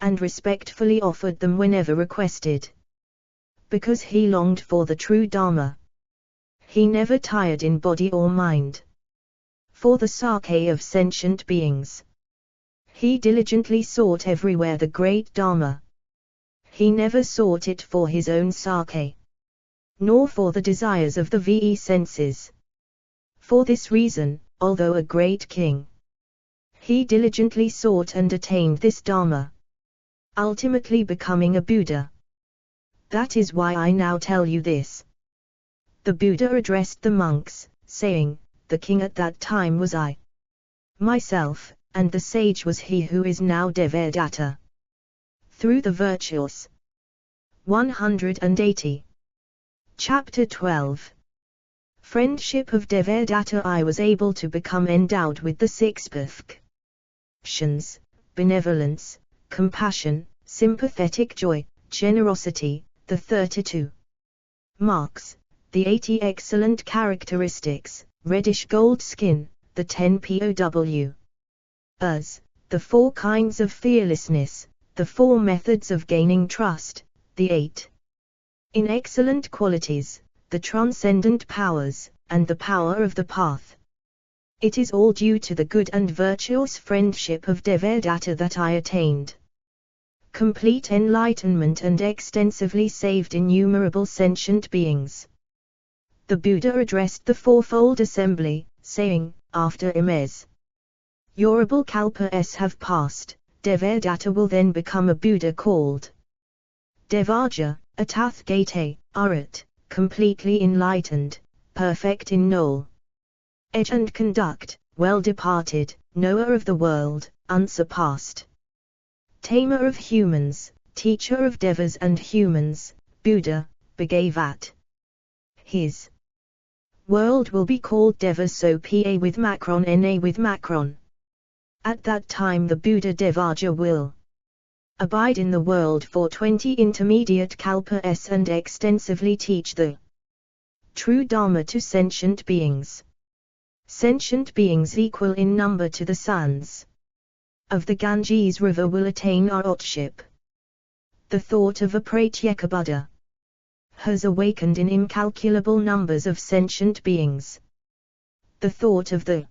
and respectfully offered them whenever requested. Because he longed for the true Dharma, he never tired in body or mind. For the sake of sentient beings, he diligently sought everywhere the great Dharma. He never sought it for his own sake, nor for the desires of the senses. For this reason, although a great king, he diligently sought and attained this Dharma, ultimately becoming a Buddha. That is why I now tell you this. The Buddha addressed the monks, saying, the king at that time was I myself, and the sage was he who is now Devadatta. Through the virtues. 180. Chapter 12. Friendship of Devadatta. I was able to become endowed with the 6 perfections: benevolence, compassion, sympathetic joy, generosity, the 32 marks, the 80 excellent characteristics, reddish gold skin, the 10 POW. The 4 kinds of fearlessness, the 4 methods of gaining trust, the 8 inexcellent qualities, the transcendent powers, and the power of the path. It is all due to the good and virtuous friendship of Devadatta that I attained complete enlightenment and extensively saved innumerable sentient beings. The Buddha addressed the 4-fold assembly, saying, after Imes Yorable Kalpas have passed, Devadatta will then become a Buddha called Devaja, Atathgate, Arat, completely enlightened, perfect in knowledge and conduct, well departed, knower of the world, unsurpassed, tamer of humans, teacher of devas and humans, Buddha, Bhagavat. His world will be called Deva, so Pa with Macron Na with Macron. At that time the Buddha Devaja will abide in the world for 20 intermediate kalpas and extensively teach the true Dharma to sentient beings. Sentient beings equal in number to the sons of the Ganges river will attain arhatship. The thought of a Pratyeka Buddha has awakened in incalculable numbers of sentient beings. The thought of the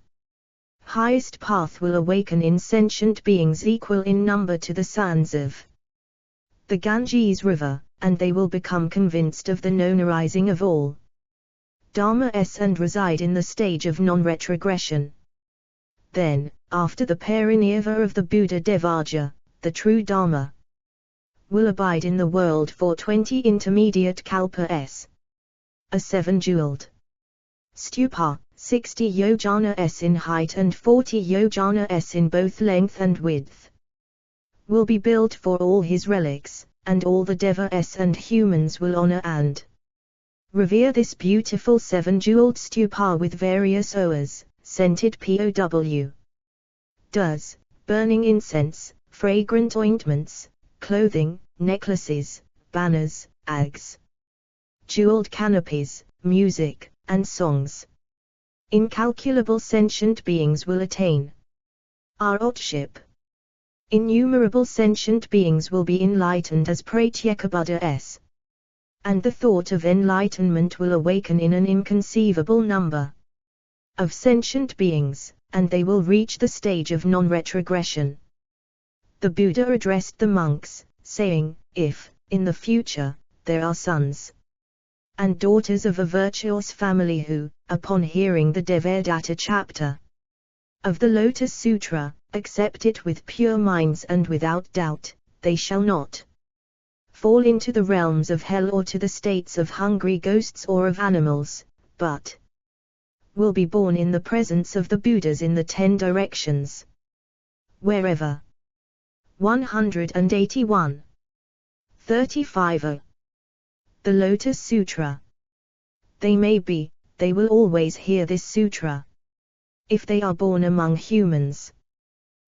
highest path will awaken in sentient beings equal in number to the sons of the Ganges river, and they will become convinced of the known arising of all Dharmas and reside in the stage of non-retrogression. Then, after the parinirvana of the Buddha Devaja, the true Dharma will abide in the world for 20 intermediate kalpas. A 7-jeweled stupa, 60 yojanas in height and 40 yojanas in both length and width, will be built for all his relics, and all the devas and humans will honor and revere this beautiful 7-jeweled stupa with various oas, scented POW. Does, burning incense, fragrant ointments, clothing, necklaces, banners, ags, jeweled canopies, music, and songs. Incalculable sentient beings will attain arhatship. Innumerable sentient beings will be enlightened as Pratyeka Buddhas. And the thought of enlightenment will awaken in an inconceivable number of sentient beings, and they will reach the stage of non-retrogression. The Buddha addressed the monks, saying, if, in the future, there are sons and daughters of a virtuous family who, upon hearing the Devadatta chapter of the Lotus Sutra, accept it with pure minds and without doubt, they shall not fall into the realms of hell or to the states of hungry ghosts or of animals, but will be born in the presence of the Buddhas in the 10 directions. Wherever. 181. 35. The Lotus Sutra. They will always hear this sutra. If they are born among humans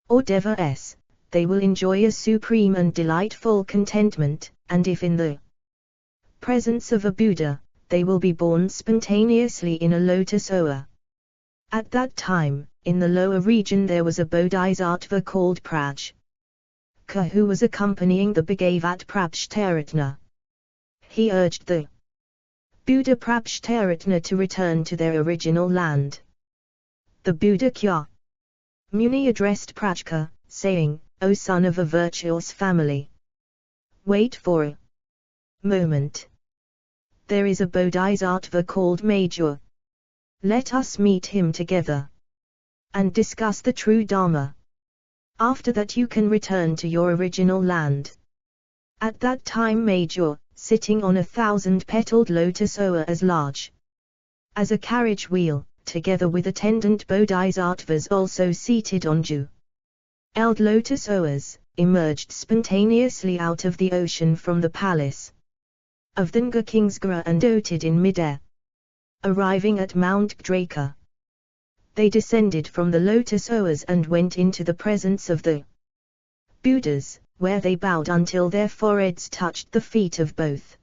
or devas, they will enjoy a supreme and delightful contentment, and if in the presence of a Buddha, they will be born spontaneously in a lotus oa. At that time, in the lower region there was a bodhisattva called Prajka who was accompanying the Bhagavat Prajtaratna. He urged the Buddha Prajtaratna to return to their original land. The Buddha Kya Muni addressed Prajka, saying, O son of a virtuous family, wait for a moment. There is a bodhisattva called Major. Let us meet him together and discuss the true Dharma. After that you can return to your original land. At that time Major, sitting on 1,000-petaled lotus oa as large as a carriage wheel, together with attendant bodhisattvas also seated on jeweled lotus oas, emerged spontaneously out of the ocean from the palace of the Nga Kingsgara and floated in midair. Arriving at Mount Draka, they descended from the lotus oas and went into the presence of the Buddhas, where they bowed until their foreheads touched the feet of both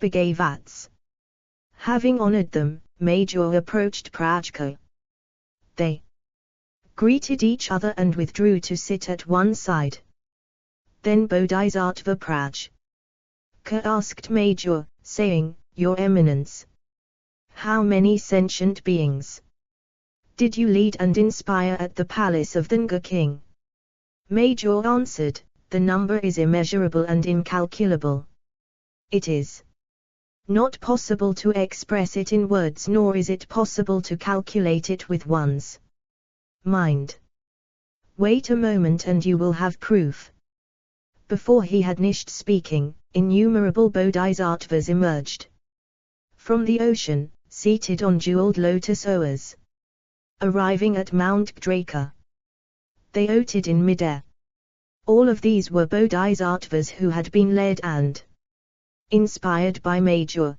Bhagavats. Having honored them, Major approached Prajka. They greeted each other and withdrew to sit at one side. Then Bodhisattva Prajka asked Major, saying, Your Eminence, how many sentient beings did you lead and inspire at the palace of the Nga king? Major answered, the number is immeasurable and incalculable. It is not possible to express it in words, nor is it possible to calculate it with one's mind. Wait a moment and you will have proof. Before he had finished speaking, innumerable bodhisattvas emerged from the ocean, seated on jeweled lotus oas. Arriving at Mount Draka, they floated in midair. All of these were bodhisattvas who had been led and inspired by Major.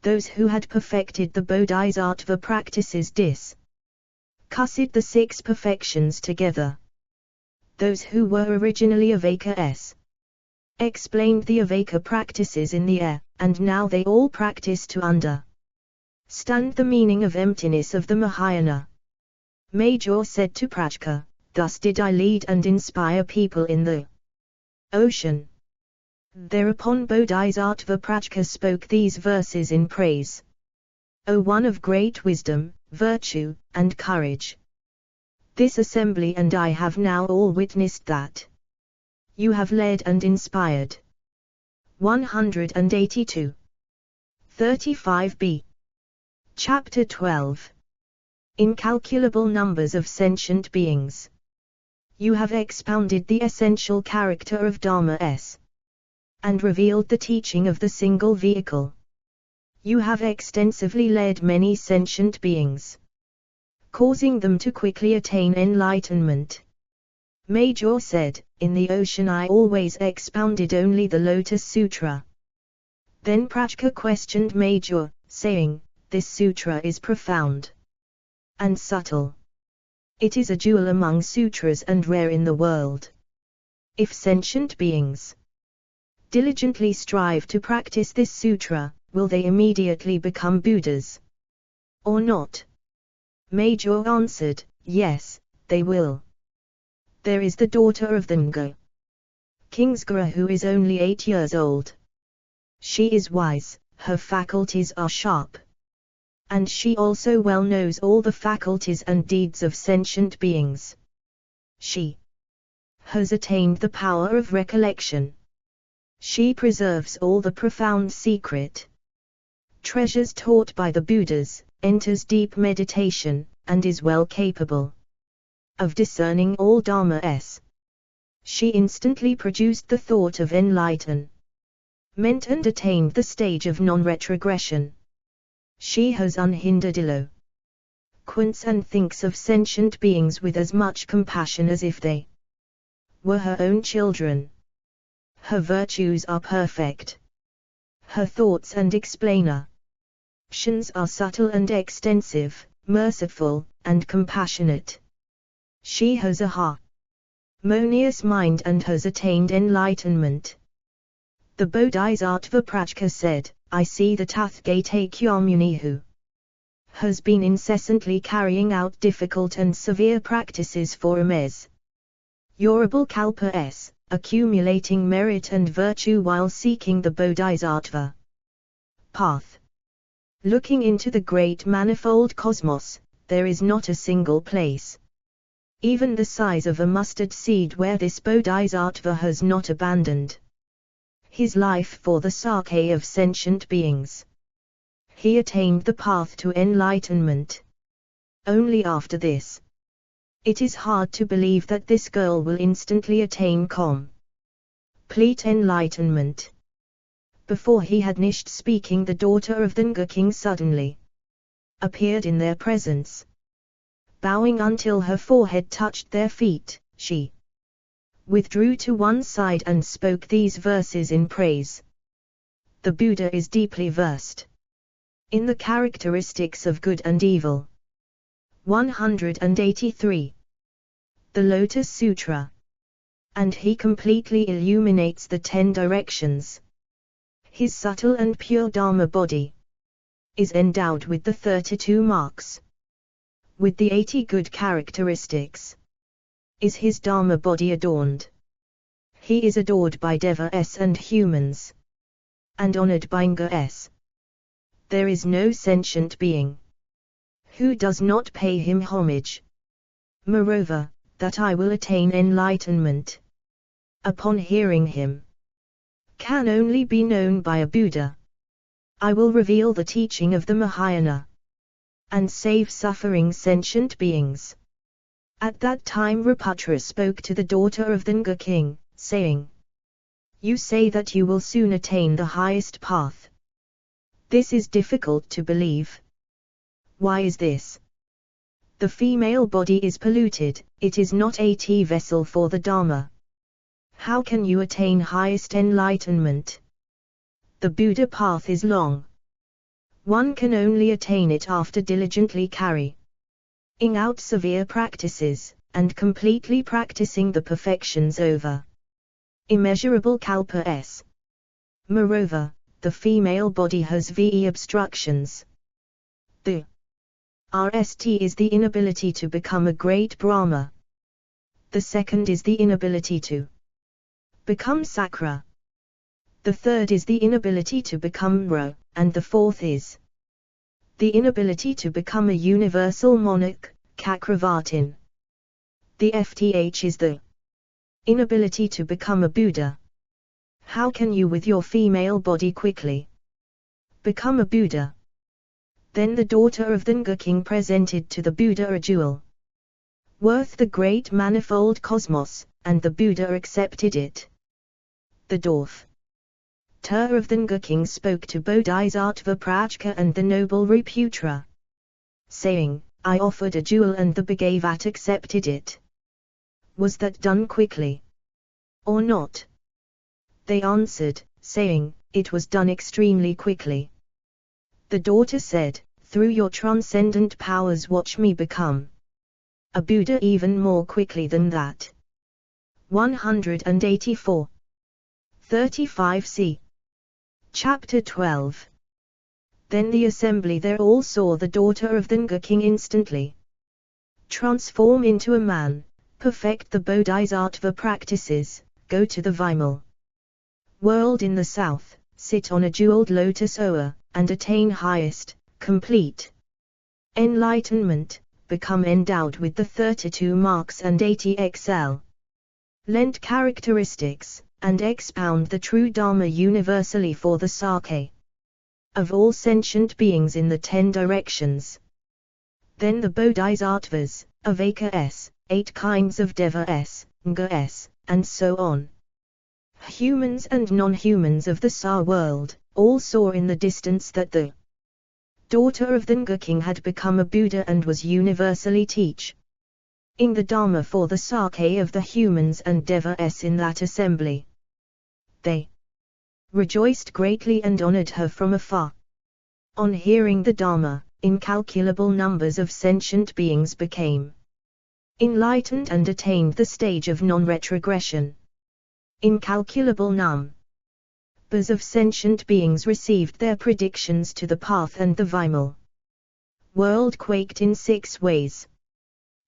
Those who had perfected the bodhisattva practices discussed the 6 perfections together. those who were originally Avaka explained the Avaka practices in the air, and now they all practice to understand the meaning of emptiness of the Mahayana. Major said to Prajka, "Thus did I lead and inspire people in the ocean." Thereupon Bodhisattva Prajka spoke these verses in praise. O one of great wisdom, virtue, and courage! This assembly and I have now all witnessed that you have led and inspired. 182. 35b. Chapter 12. Incalculable numbers of sentient beings. You have expounded the essential character of Dharma and revealed the teaching of the single vehicle. You have extensively led many sentient beings, causing them to quickly attain enlightenment. Major said, "In the ocean I always expounded only the Lotus Sutra." Then Prajka questioned Major, saying, "This sutra is profound and subtle. It is a jewel among sutras and rare in the world. If sentient beings diligently strive to practice this sutra, will they immediately become Buddhas, or not?" Major answered, "Yes, they will. There is the daughter of the Nga Kingsgara who is only 8 years old. She is wise, her faculties are sharp, and she also well knows all the faculties and deeds of sentient beings. She has attained the power of recollection. She preserves all the profound secret treasures taught by the Buddhas, enters deep meditation, and is well capable of discerning all dharmas. She instantly produced the thought of enlightenment and attained the stage of non-retrogression. She has unhindered eloquence and thinks of sentient beings with as much compassion as if they were her own children. Her virtues are perfect. Her thoughts and explanations are subtle and extensive, merciful, and compassionate. She has a harmonious mind and has attained enlightenment." The Bodhisattva Prajka said, "I see the Tathagata who has been incessantly carrying out difficult and severe practices for immeasurable kalpas, accumulating merit and virtue while seeking the Bodhisattva path. Looking into the great manifold cosmos, there is not a single place, even the size of a mustard seed, where this Bodhisattva has not abandoned his life for the sake of sentient beings. He attained the path to enlightenment only after this. It is hard to believe that this girl will instantly attain complete enlightenment." Before he had finished speaking, the daughter of the Nga king suddenly appeared in their presence. Bowing until her forehead touched their feet, she withdrew to one side and spoke these verses in praise. The Buddha is deeply versed in the characteristics of good and evil. 183. The Lotus Sutra. And he completely illuminates the 10 directions. His subtle and pure Dharma body is endowed with the 32 marks. With the 80 good characteristics is his Dharma body adorned. He is adored by devas and humans, and honored by Ngas. There is no sentient being who does not pay him homage. Moreover, that I will attain enlightenment upon hearing him can only be known by a Buddha. I will reveal the teaching of the Mahayana and save suffering sentient beings." At that time Raputra spoke to the daughter of the Nga king, saying, "You say that you will soon attain the highest path. This is difficult to believe. Why is this? The female body is polluted, it is not a vessel for the Dharma. How can you attain highest enlightenment? The Buddha path is long. One can only attain it after diligently carrying out severe practices, and completely practicing the perfections over immeasurable kalpa s. Moreover, the female body has ve obstructions. The RST is the inability to become a great Brahma. The second is the inability to become Sakra. The third is the inability to become Ra, and the fourth is the inability to become a universal monarch, Chakravartin. The FTH is the inability to become a Buddha. How can you with your female body quickly become a Buddha? Then the daughter of the Nga king presented to the Buddha a jewel worth the great manifold cosmos, and the Buddha accepted it. The dwarf of the Nga king spoke to Bodhisattva Prajka and the noble Ruputra, saying, I offered a jewel and the Bhagavat accepted it. Was that done quickly or not? They answered, saying, it was done extremely quickly. The daughter said, through your transcendent powers watch me become a Buddha even more quickly than that. 184. 35c. Chapter 12. Then the assembly there all saw the daughter of the Nga king instantly transform into a man, perfect the Bodhisattva practices, go to the Vimal world in the south, sit on a jeweled lotus oa, and attain highest, complete enlightenment, become endowed with the 32 marks and 80 XL lent characteristics, and expound the true Dharma universally for the Sake of all sentient beings in the 10 directions. Then the Bodhisattvas, Avaka S, 8 kinds of Deva S, Nga S, and so on, humans and non-humans of the Sa world, all saw in the distance that the daughter of the Nga king had become a Buddha and was universally teaching the Dharma for the Sake of the humans and Deva S in that assembly. They rejoiced greatly and honored her from afar. On hearing the Dharma, incalculable numbers of sentient beings became enlightened and attained the stage of non-retrogression. Incalculable numbers of sentient beings received their predictions to the path, and the Vimal world quaked in 6 ways.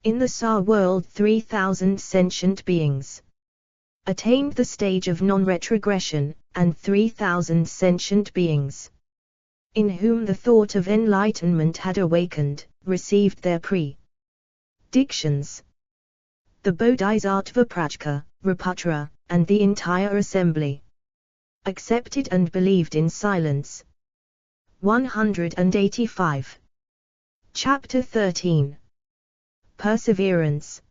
In the Sa world 3,000 sentient beings attained the stage of non-retrogression, and 3,000 sentient beings in whom the thought of enlightenment had awakened, received their predictions. The Bodhisattva Prajka, Ruputra, and the entire assembly accepted and believed in silence. 185. Chapter 13. Perseverance.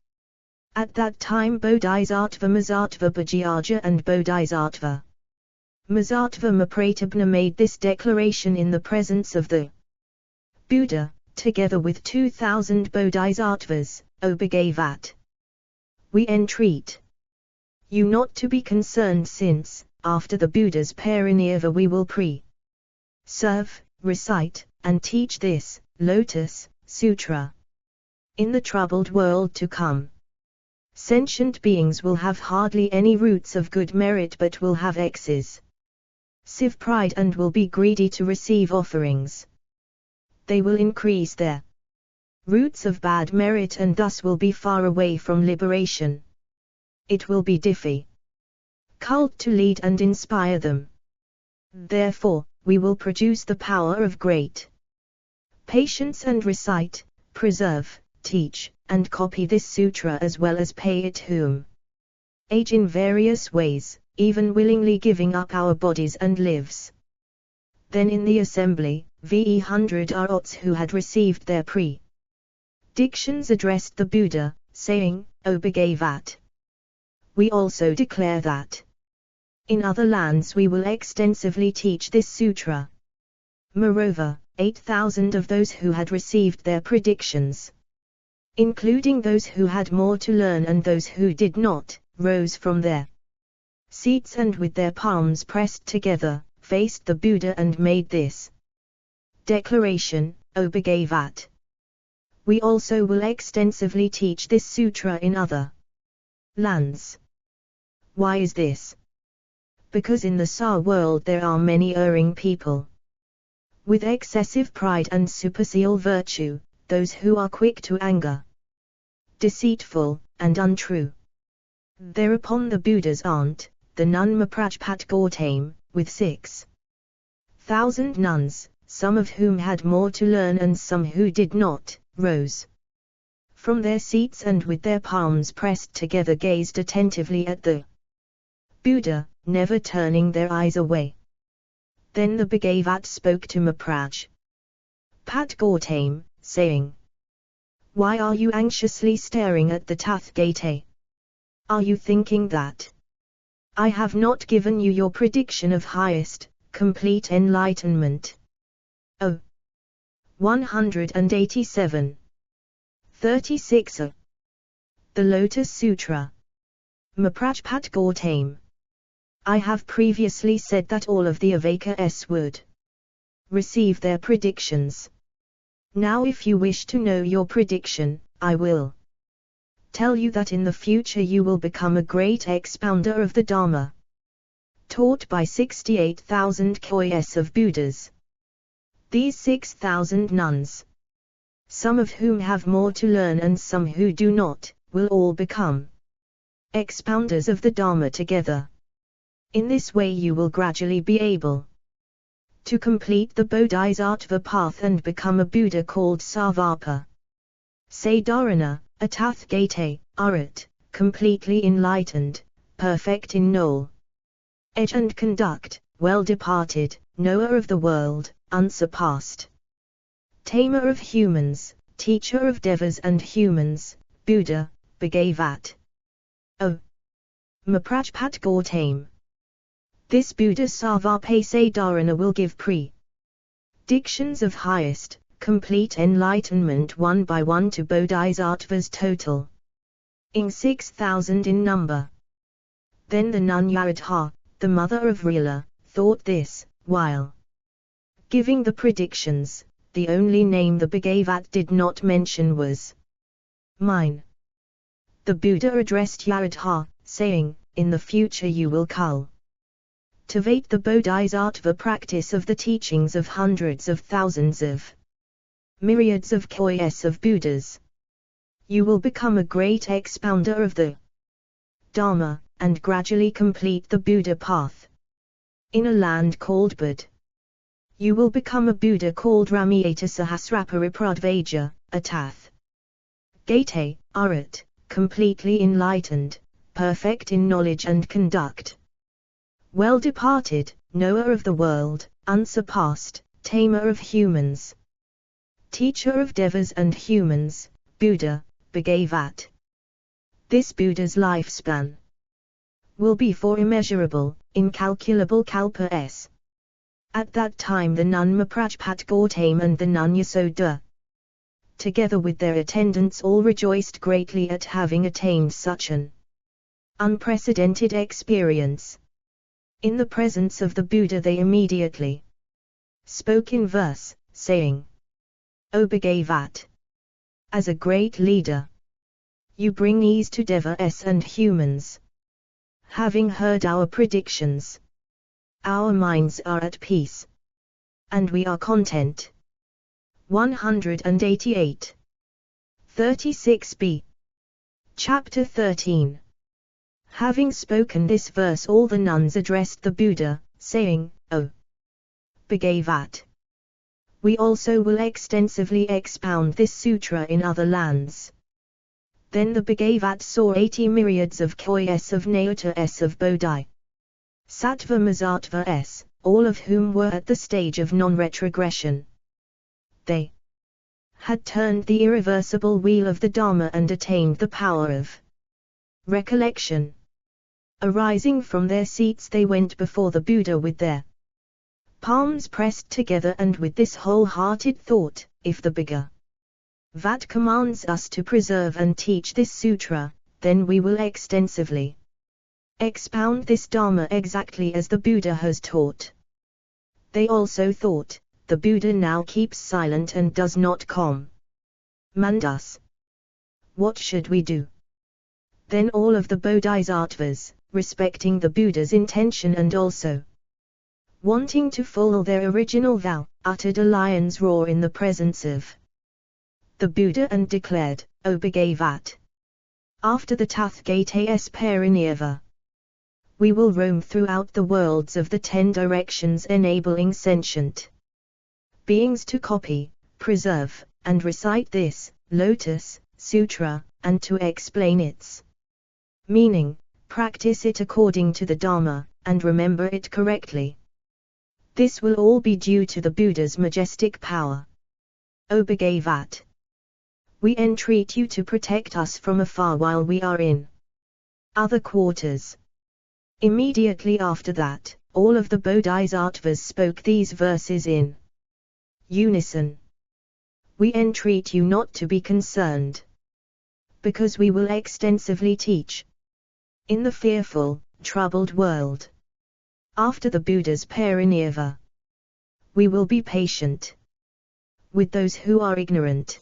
At that time Bodhisattva Masattva Bhajaja and Bodhisattva Masattva Mapratabna made this declaration in the presence of the Buddha, together with 2,000 Bodhisattvas, O Bhagavat. We entreat you not to be concerned, since, after the Buddha's parinirvana, we will serve, recite, and teach this Lotus Sutra. In the troubled world to come, sentient beings will have hardly any roots of good merit, but will have excessive pride and will be greedy to receive offerings. They will increase their roots of bad merit and thus will be far away from liberation. It will be difficult to lead and inspire them. Therefore, we will produce the power of great patience and recite, preserve, teach, and copy this sutra, as well as pay it homage in various ways, even willingly giving up our bodies and lives. Then in the assembly, the 100 Arhats who had received their predictions addressed the Buddha, saying, O Bhagavat, we also declare that in other lands we will extensively teach this sutra. Moreover, 8,000 of those who had received their predictions, including those who had more to learn and those who did not, rose from their seats and with their palms pressed together, faced the Buddha and made this declaration, O Bhagavat. We also will extensively teach this sutra in other lands. Why is this? Because in the Sa world there are many erring people, with excessive pride and superficial virtue, those who are quick to anger, deceitful, and untrue. Thereupon the Buddha's aunt, the nun Maprajpat Gautame, with 6,000 nuns, some of whom had more to learn and some who did not, rose from their seats and with their palms pressed together gazed attentively at the Buddha, never turning their eyes away. Then the Bhagavat spoke to Mapraj Pat Gautame, saying, "Why are you anxiously staring at the Tathagata? Are you thinking that I have not given you your prediction of highest, complete enlightenment?" Oh. 187. 36. The Lotus Sutra. Maprajpat Gautame. I have previously said that all of the Avakas would receive their predictions. Now if you wish to know your prediction, I will tell you that in the future you will become a great expounder of the Dharma, taught by 68,000 koyas of Buddhas. These 6,000 nuns, some of whom have more to learn and some who do not, will all become expounders of the Dharma together. In this way you will gradually be able to complete the Bodhisattva path and become a Buddha called Sarvapa. Sadharana, a Tathagata, Arhat, completely enlightened, perfect in knowledge and conduct, well departed, knower of the world, unsurpassed, tamer of humans, teacher of devas and humans, Buddha, Bhagavat. Oh. Maprajpat Gautame. This Buddha Sarvapa Sadharana will give predictions of highest, complete enlightenment one by one to Bodhisattvas total, in 6,000 in number. Then the nun Yaradha, the mother of Rila, thought this, while giving the predictions, the only name the Bhagavat did not mention was mine. The Buddha addressed Yaradha, saying, "In the future you will cultivate the Bodhisattva practice of the teachings of hundreds of thousands of myriads of koyas of Buddhas. You will become a great expounder of the Dharma, and gradually complete the Buddha path. In a land called Bud, you will become a Buddha called Ramyata Sahasraparipradevaja, a Tathagata, Arhat, completely enlightened, perfect in knowledge and conduct, well departed, knower of the world, unsurpassed, tamer of humans, teacher of devas and humans, Buddha, Bhagavat." This Buddha's lifespan will be for immeasurable, incalculable kalpas. At that time the nun Maprajpat Gautame and the nun Yasoda, together with their attendants, all rejoiced greatly at having attained such an unprecedented experience. In the presence of the Buddha they immediately spoke in verse, saying, "O Bhagavat, as a great leader, you bring ease to devas and humans. Having heard our predictions, our minds are at peace, and we are content." 188. 36b. Chapter 13. Having spoken this verse, all the nuns addressed the Buddha, saying, "O Bhagavat, we also will extensively expound this sutra in other lands." Then the Bhagavat saw 80 myriads of koyas of Nayotas of Bodhi Sattva Mahattvas, all of whom were at the stage of non-retrogression. They had turned the irreversible wheel of the Dharma and attained the power of recollection. Arising from their seats they went before the Buddha with their palms pressed together and with this wholehearted thought, "If the Bhagavat commands us to preserve and teach this sutra, then we will extensively expound this Dharma exactly as the Buddha has taught." They also thought, "The Buddha now keeps silent and does not Mandas. What should we do? Then all of the Bodhisattvas, respecting the Buddha's intention and also wanting to fulfill their original vow, uttered a lion's roar in the presence of the Buddha and declared, O Bhagavat! After the Tathagatas Parinirva, we will roam throughout the worlds of the 10 directions, enabling sentient beings to copy, preserve, and recite this Lotus Sutra, and to explain its meaning, practice it according to the Dharma, and remember it correctly. This will all be due to the Buddha's majestic power. O Bhagavat! We entreat you to protect us from afar while we are in other quarters. Immediately after that, all of the Bodhisattvas spoke these verses in unison. We entreat you not to be concerned, because we will extensively teach in the fearful, troubled world. After the Buddha's parinirva, we will be patient with those who are ignorant,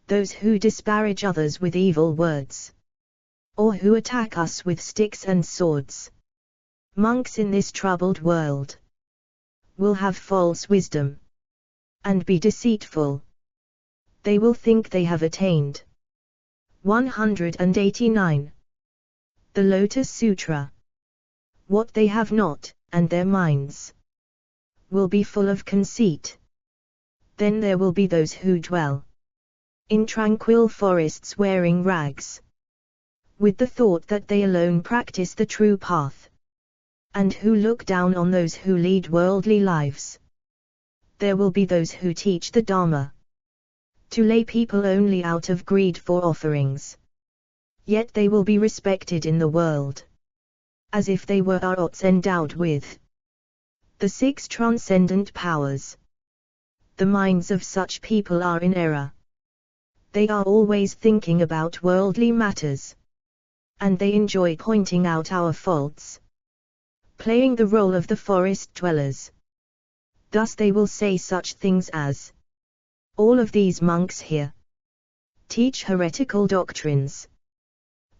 those who disparage others with evil words, or who attack us with sticks and swords. Monks in this troubled world will have false wisdom and be deceitful. They will think they have attained. 189. The Lotus Sutra. What they have not, and their minds will be full of conceit. Then there will be those who dwell in tranquil forests wearing rags, with the thought that they alone practice the true path, and who look down on those who lead worldly lives. There will be those who teach the Dharma to lay people only out of greed for offerings. Yet they will be respected in the world as if they were arhats endowed with the 6 transcendent powers. The minds of such people are in error. They are always thinking about worldly matters, and they enjoy pointing out our faults, playing the role of the forest dwellers. Thus they will say such things as, all of these monks here teach heretical doctrines,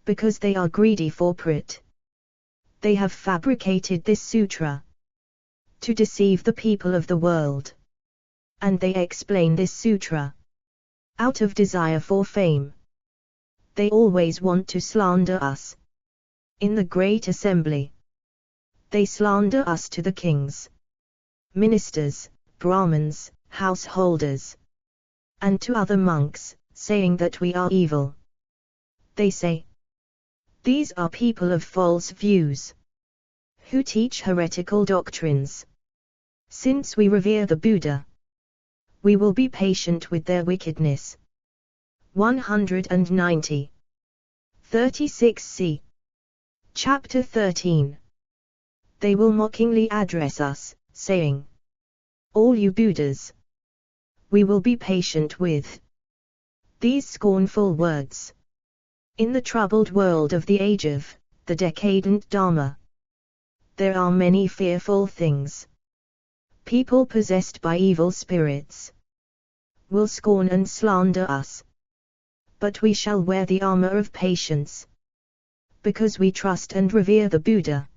because they are greedy for profit. They have fabricated this sutra to deceive the people of the world, and they explain this sutra out of desire for fame. They always want to slander us in the great assembly. They slander us to the kings, ministers, Brahmins, householders, and to other monks, saying that we are evil. They say, these are people of false views, who teach heretical doctrines. Since we revere the Buddha, we will be patient with their wickedness. 190. 36c. Chapter 13. They will mockingly address us, saying, all you Buddhas, we will be patient with these scornful words. In the troubled world of the age of the decadent Dharma, there are many fearful things. People possessed by evil spirits will scorn and slander us. But we shall wear the armor of patience, because we trust and revere the Buddha,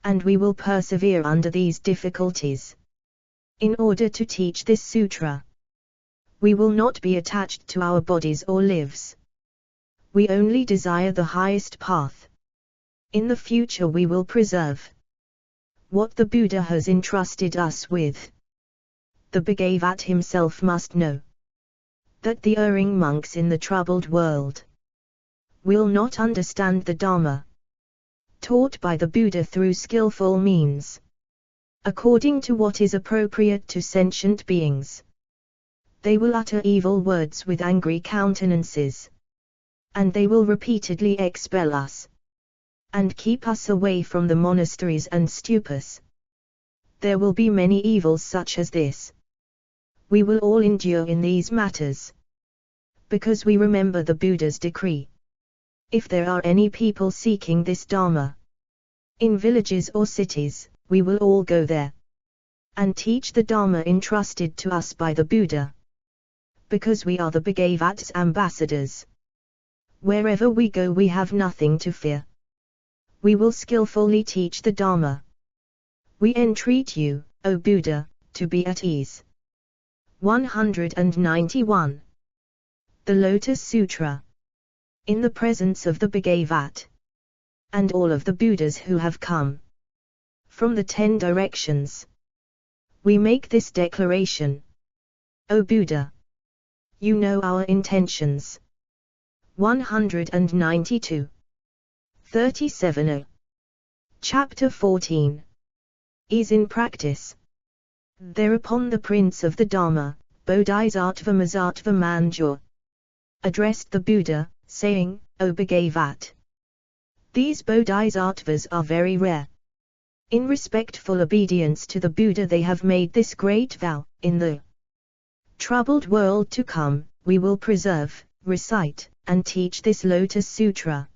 and we will persevere under these difficulties. In order to teach this sutra, we will not be attached to our bodies or lives. We only desire the highest path. In the future we will preserve what the Buddha has entrusted us with. The Bhagavat himself must know that the erring monks in the troubled world will not understand the Dharma taught by the Buddha through skillful means, according to what is appropriate to sentient beings. They will utter evil words with angry countenances, and they will repeatedly expel us, and keep us away from the monasteries and stupas. There will be many evils such as this. We will all endure in these matters, because we remember the Buddha's decree. If there are any people seeking this Dharma in villages or cities, we will all go there and teach the Dharma entrusted to us by the Buddha. because we are the Bhagavat's ambassadors. Wherever we go we have nothing to fear. We will skillfully teach the Dharma. We entreat you, O Buddha, to be at ease. 191. The Lotus Sutra. In the presence of the Bhagavat, and all of the Buddhas who have come from the 10 directions, we make this declaration. O Buddha, you know our intentions. 192. 37. Chapter 14. Ease in practice. Thereupon the Prince of the Dharma, Bodhisattva Masattva Manjur, addressed the Buddha, saying, O Bhagavat, these Bodhisattvas are very rare. In respectful obedience to the Buddha they have made this great vow, in the troubled world to come, we will preserve, recite, and teach this Lotus Sutra.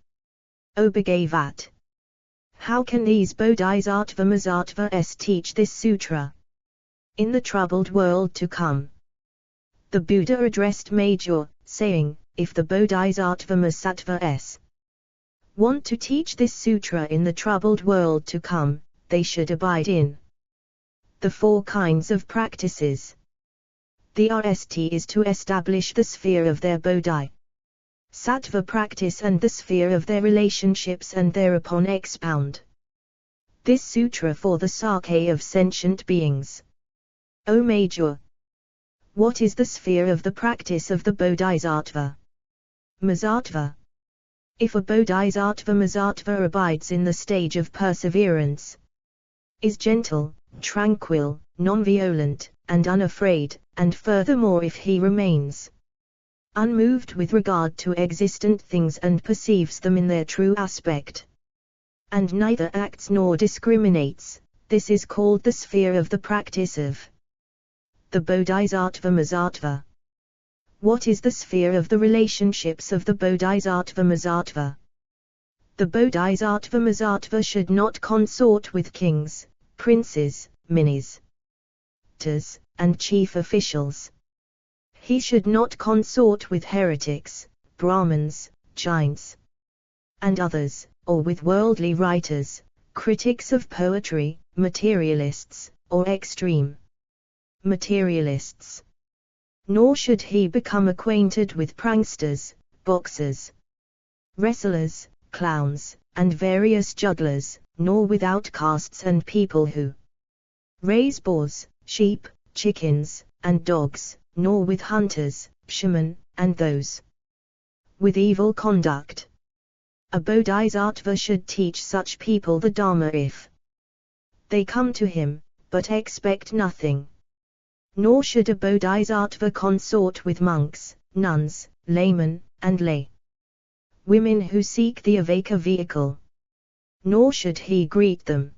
O Bhagavat, how can these Bodhisattva Masattvas teach this sutra in the troubled world to come? The Buddha addressed Major, saying, if the Bodhisattva Masattvas want to teach this sutra in the troubled world to come, they should abide in the 4 kinds of practices. The RST is to establish the sphere of their Bodhi Sattva practice and the sphere of their relationships and thereupon expound this sutra for the Sakhe of sentient beings. O Major, what is the sphere of the practice of the Bodhisattva Masattva? If a Bodhisattva Masattva abides in the stage of perseverance, is gentle, tranquil, non-violent, and unafraid, and furthermore if he remains unmoved with regard to existent things and perceives them in their true aspect, and neither acts nor discriminates, this is called the sphere of the practice of the Bodhisattva Masattva. What is the sphere of the relationships of the Bodhisattva Masattva? The Bodhisattva Masattva should not consort with kings, princes, ministers, and chief officials. He should not consort with heretics, Brahmins, Jains, and others, or with worldly writers, critics of poetry, materialists, or extreme materialists. Nor should he become acquainted with pranksters, boxers, wrestlers, clowns, and various jugglers, nor with outcasts and people who raise boars, sheep, chickens, and dogs, nor with hunters, fishermen, and those with evil conduct. A Bodhisattva should teach such people the Dharma if they come to him, but expect nothing. Nor should a Bodhisattva consort with monks, nuns, laymen, and lay women who seek the Aveka vehicle. Nor should he greet them.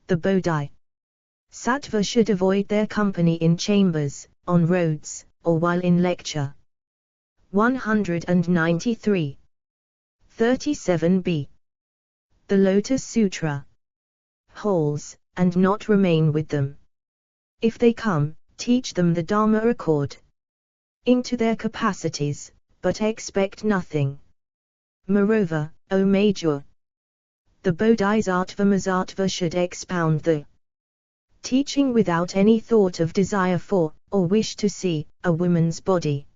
The Bodhisattva should avoid their company in chambers, on roads, or while in lecture. 193. 37b. The Lotus Sutra. Halls, and not remain with them. If they come, teach them the Dharma accord into their capacities, but expect nothing. Moreover, O Major, the Bodhisattva Masattva should expound the teaching without any thought of desire for, or wish to see, a woman's body.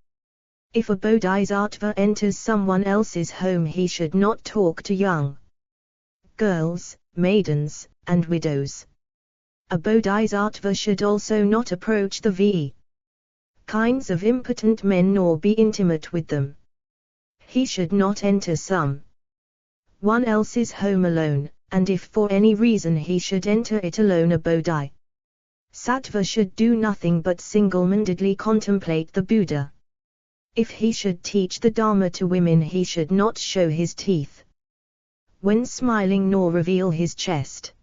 If a Bodhisattva enters someone else's home he should not talk to young girls, maidens, and widows. A Bodhisattva should also not approach the V kinds of impotent men nor be intimate with them. He should not enter some one else's home alone, and if for any reason he should enter it alone, a Bodhisattva should do nothing but single-mindedly contemplate the Buddha. If he should teach the Dharma to women he should not show his teeth when smiling nor reveal his chest.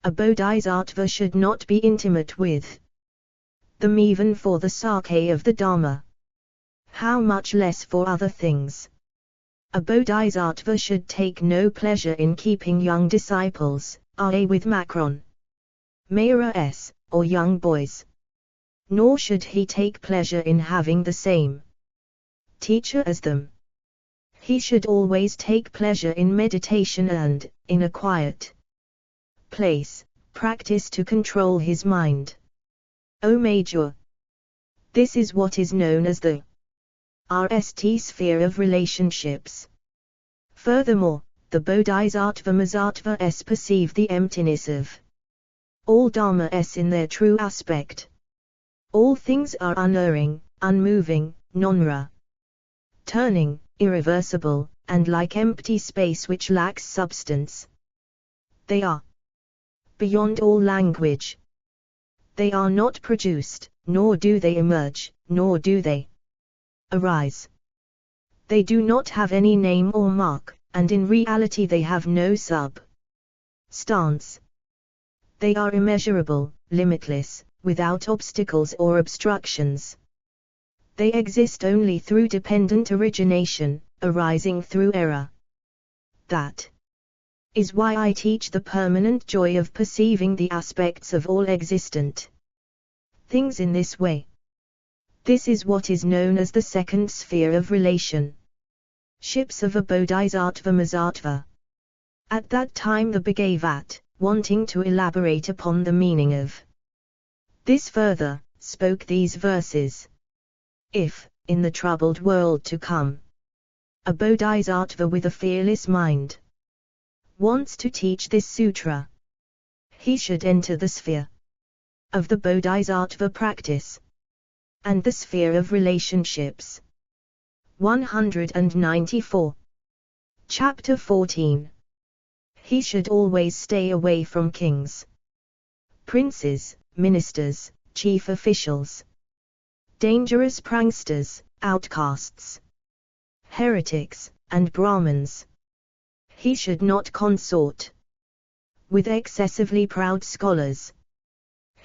A Bodhisattva should not be intimate with them even for the Sakhe of the Dharma. How much less for other things? A Bodhisattva should take no pleasure in keeping young disciples, i.e. with Macron, Mayora S., or young boys. nor should he take pleasure in having the same teacher as them. He should always take pleasure in meditation and, in a quiet place, practice to control his mind. O Major, this is what is known as the RST sphere of relationships. Furthermore, the Bodhisattvas perceive the emptiness of all dharmas in their true aspect. All things are unerring, unmoving, non-returning, irreversible, and like empty space which lacks substance. They are beyond all language. They are not produced, nor do they emerge, nor do they arise. They do not have any name or mark, and in reality they have no substance. They are immeasurable, limitless, without obstacles or obstructions. They exist only through dependent origination, arising through error. That is why I teach the permanent joy of perceiving the aspects of all existent things in this way. This is what is known as the second sphere of relationships of a Bodhisattva. At that time the Bhagavat, wanting to elaborate upon the meaning of this further, spoke these verses. If, in the troubled world to come, a Bodhisattva with a fearless mind wants to teach this sutra, he should enter the sphere of the Bodhisattva practice and the sphere of relationships. 194. Chapter 14. He should always stay away from kings, princes, ministers, chief officials, dangerous pranksters, outcasts, heretics, and Brahmins. He should not consort with excessively proud scholars,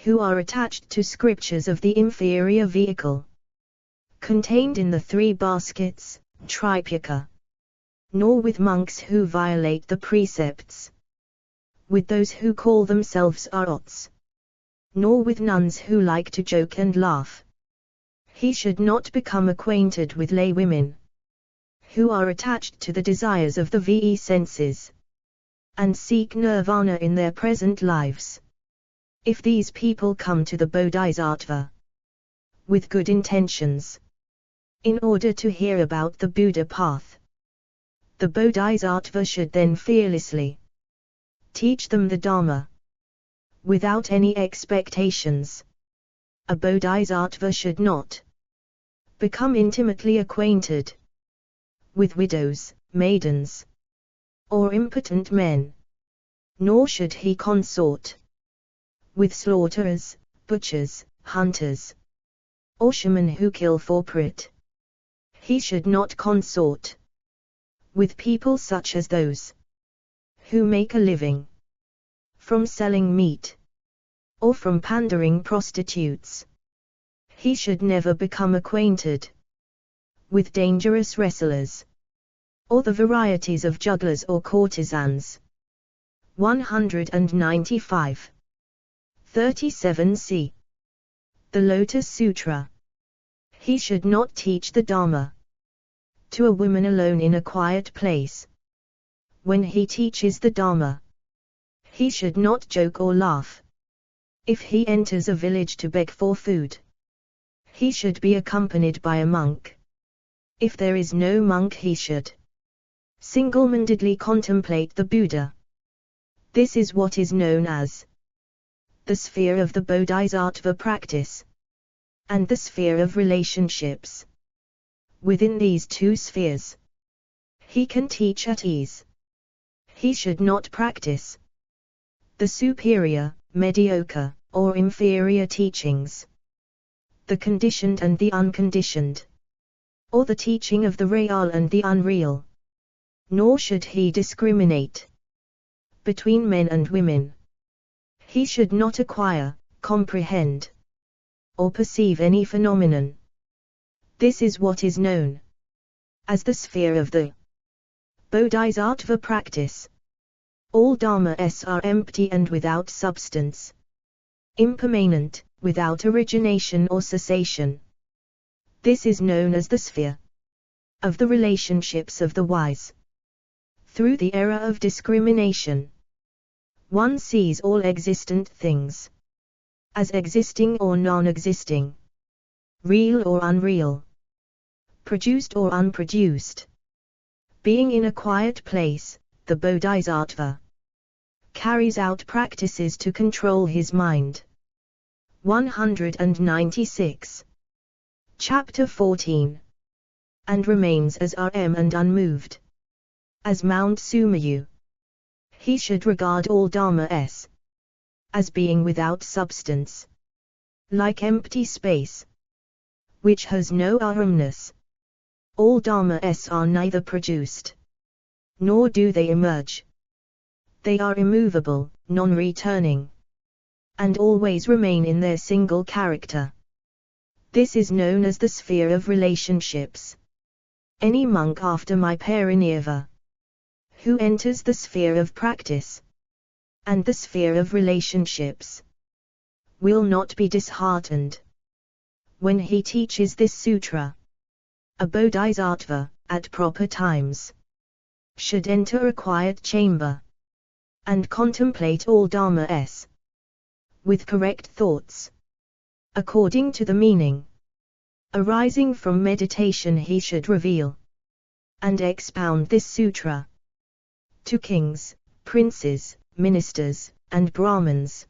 who are attached to scriptures of the inferior vehicle, contained in the three baskets, Tripitaka, nor with monks who violate the precepts, with those who call themselves arots, nor with nuns who like to joke and laugh. He should not become acquainted with lay women, who are attached to the desires of the senses, and seek nirvana in their present lives. If these people come to the Bodhisattva with good intentions, in order to hear about the Buddha path, the Bodhisattva should then fearlessly teach them the Dharma, without any expectations. A Bodhisattva should not become intimately acquainted with widows, maidens, or impotent men, nor should he consort with slaughterers, butchers, hunters, or shaman who kill for profit. He should not consort with people such as those who make a living from selling meat, or from pandering prostitutes. He should never become acquainted with dangerous wrestlers, or the varieties of jugglers or courtesans. 195. 37c. The Lotus Sutra. He should not teach the Dharma to a woman alone in a quiet place. When he teaches the Dharma, he should not joke or laugh. If he enters a village to beg for food, he should be accompanied by a monk. If there is no monk, he should single-mindedly contemplate the Buddha. This is what is known as the sphere of the Bodhisattva practice and the sphere of relationships. Within these two spheres, he can teach at ease. He should not practice the superior, mediocre, or inferior teachings, the conditioned and the unconditioned, or the teaching of the real and the unreal. Nor should he discriminate between men and women. He should not acquire, comprehend, or perceive any phenomenon. This is what is known as the sphere of the Bodhisattva practice. All dharmas are empty and without substance, impermanent, without origination or cessation. This is known as the sphere of the relationships of the wise. Through the error of discrimination, one sees all existent things as existing or non-existing, real or unreal, produced or unproduced. Being in a quiet place, the Bodhisattva carries out practices to control his mind. 196. Chapter 14. And remains as Rm and unmoved as Mount Sumayu. He should regard all dharmas as being without substance, like empty space, which has no ahamness. All dharmas are neither produced, nor do they emerge. They are immovable, non-returning, and always remain in their single character. This is known as the sphere of relationships. Any monk after my parinirva, who enters the sphere of practice and the sphere of relationships, will not be disheartened. When he teaches this sutra, a bodhisattva, at proper times, should enter a quiet chamber and contemplate all dharmas with correct thoughts, according to the meaning arising from meditation. He should reveal and expound this sutra to kings, princes, ministers, and Brahmins.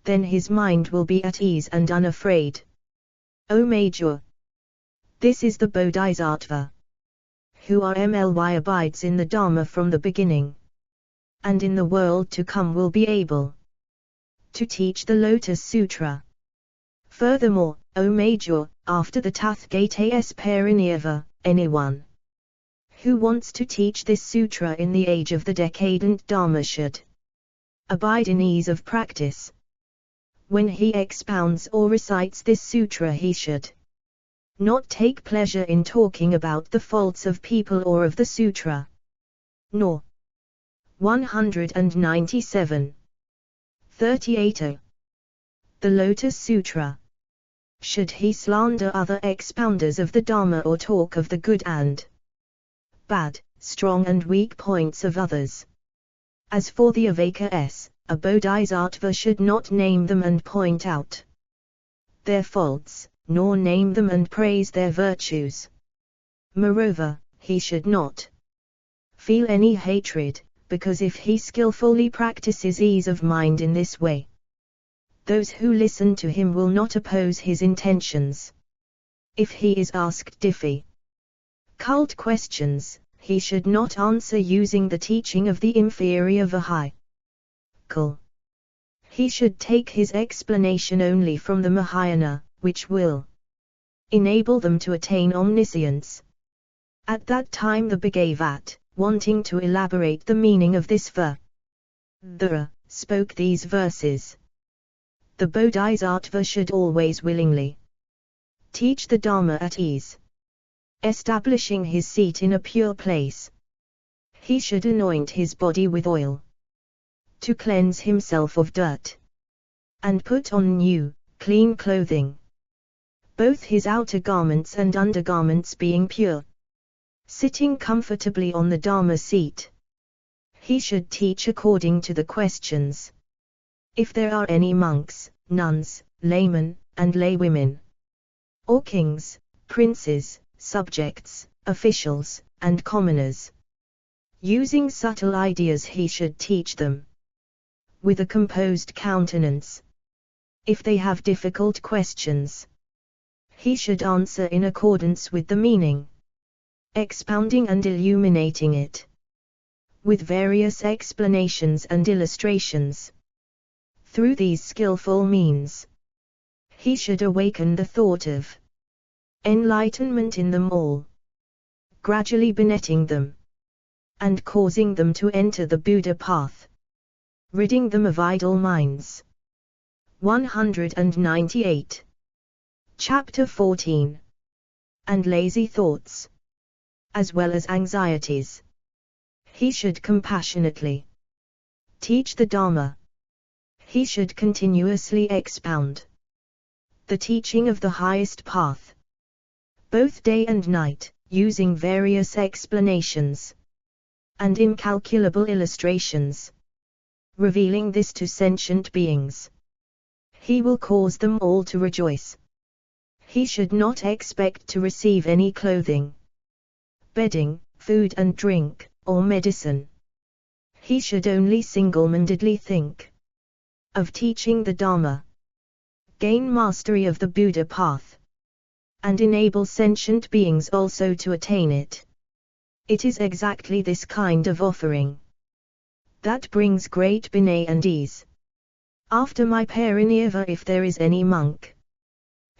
Then his mind will be at ease and unafraid. O Major, this is the Bodhisattva, who RMLY abides in the Dharma from the beginning, and in the world to come will be able to teach the Lotus Sutra. Furthermore, O Major, after the Tathagatas parinirva, anyone who wants to teach this sutra in the age of the decadent Dharma should abide in ease of practice. When he expounds or recites this sutra, he should not take pleasure in talking about the faults of people or of the sutra, nor 197. 38. The Lotus Sutra. Should he slander other expounders of the Dharma or talk of the good and bad, strong and weak points of others? As for the Avakas, a bodhisattva should not name them and point out their faults, nor name them and praise their virtues. Moreover, he should not feel any hatred, because if he skillfully practices ease of mind in this way, those who listen to him will not oppose his intentions. If he is asked difficult questions, he should not answer using the teaching of the inferior vehicle. He should take his explanation only from the Mahayana, which will enable them to attain omniscience. At that time the Bhagavat, wanting to elaborate the meaning of this verse, spoke these verses. The Bodhisattva should always willingly teach the Dharma at ease, establishing his seat in a pure place. He should anoint his body with oil to cleanse himself of dirt, and put on new, clean clothing, both his outer garments and undergarments being pure. Sitting comfortably on the Dharma seat, he should teach according to the questions. If there are any monks, nuns, laymen, and laywomen, or kings, princes, subjects, officials, and commoners, using subtle ideas, he should teach them with a composed countenance. If they have difficult questions, he should answer in accordance with the meaning, expounding and illuminating it with various explanations and illustrations. Through these skillful means, he should awaken the thought of enlightenment in them all, gradually begetting them and causing them to enter the Buddha path, ridding them of idle minds. 198. Chapter 14. And lazy thoughts, as well as anxieties. He should compassionately teach the Dharma. He should continuously expound the teaching of the highest path, both day and night, using various explanations and incalculable illustrations, revealing this to sentient beings. He will cause them all to rejoice. He should not expect to receive any clothing, bedding, food and drink, or medicine. He should only single-mindedly think of teaching the Dharma, gain mastery of the Buddha path, and enable sentient beings also to attain it. It is exactly this kind of offering that brings great binay and ease. After my parinirva, if there is any monk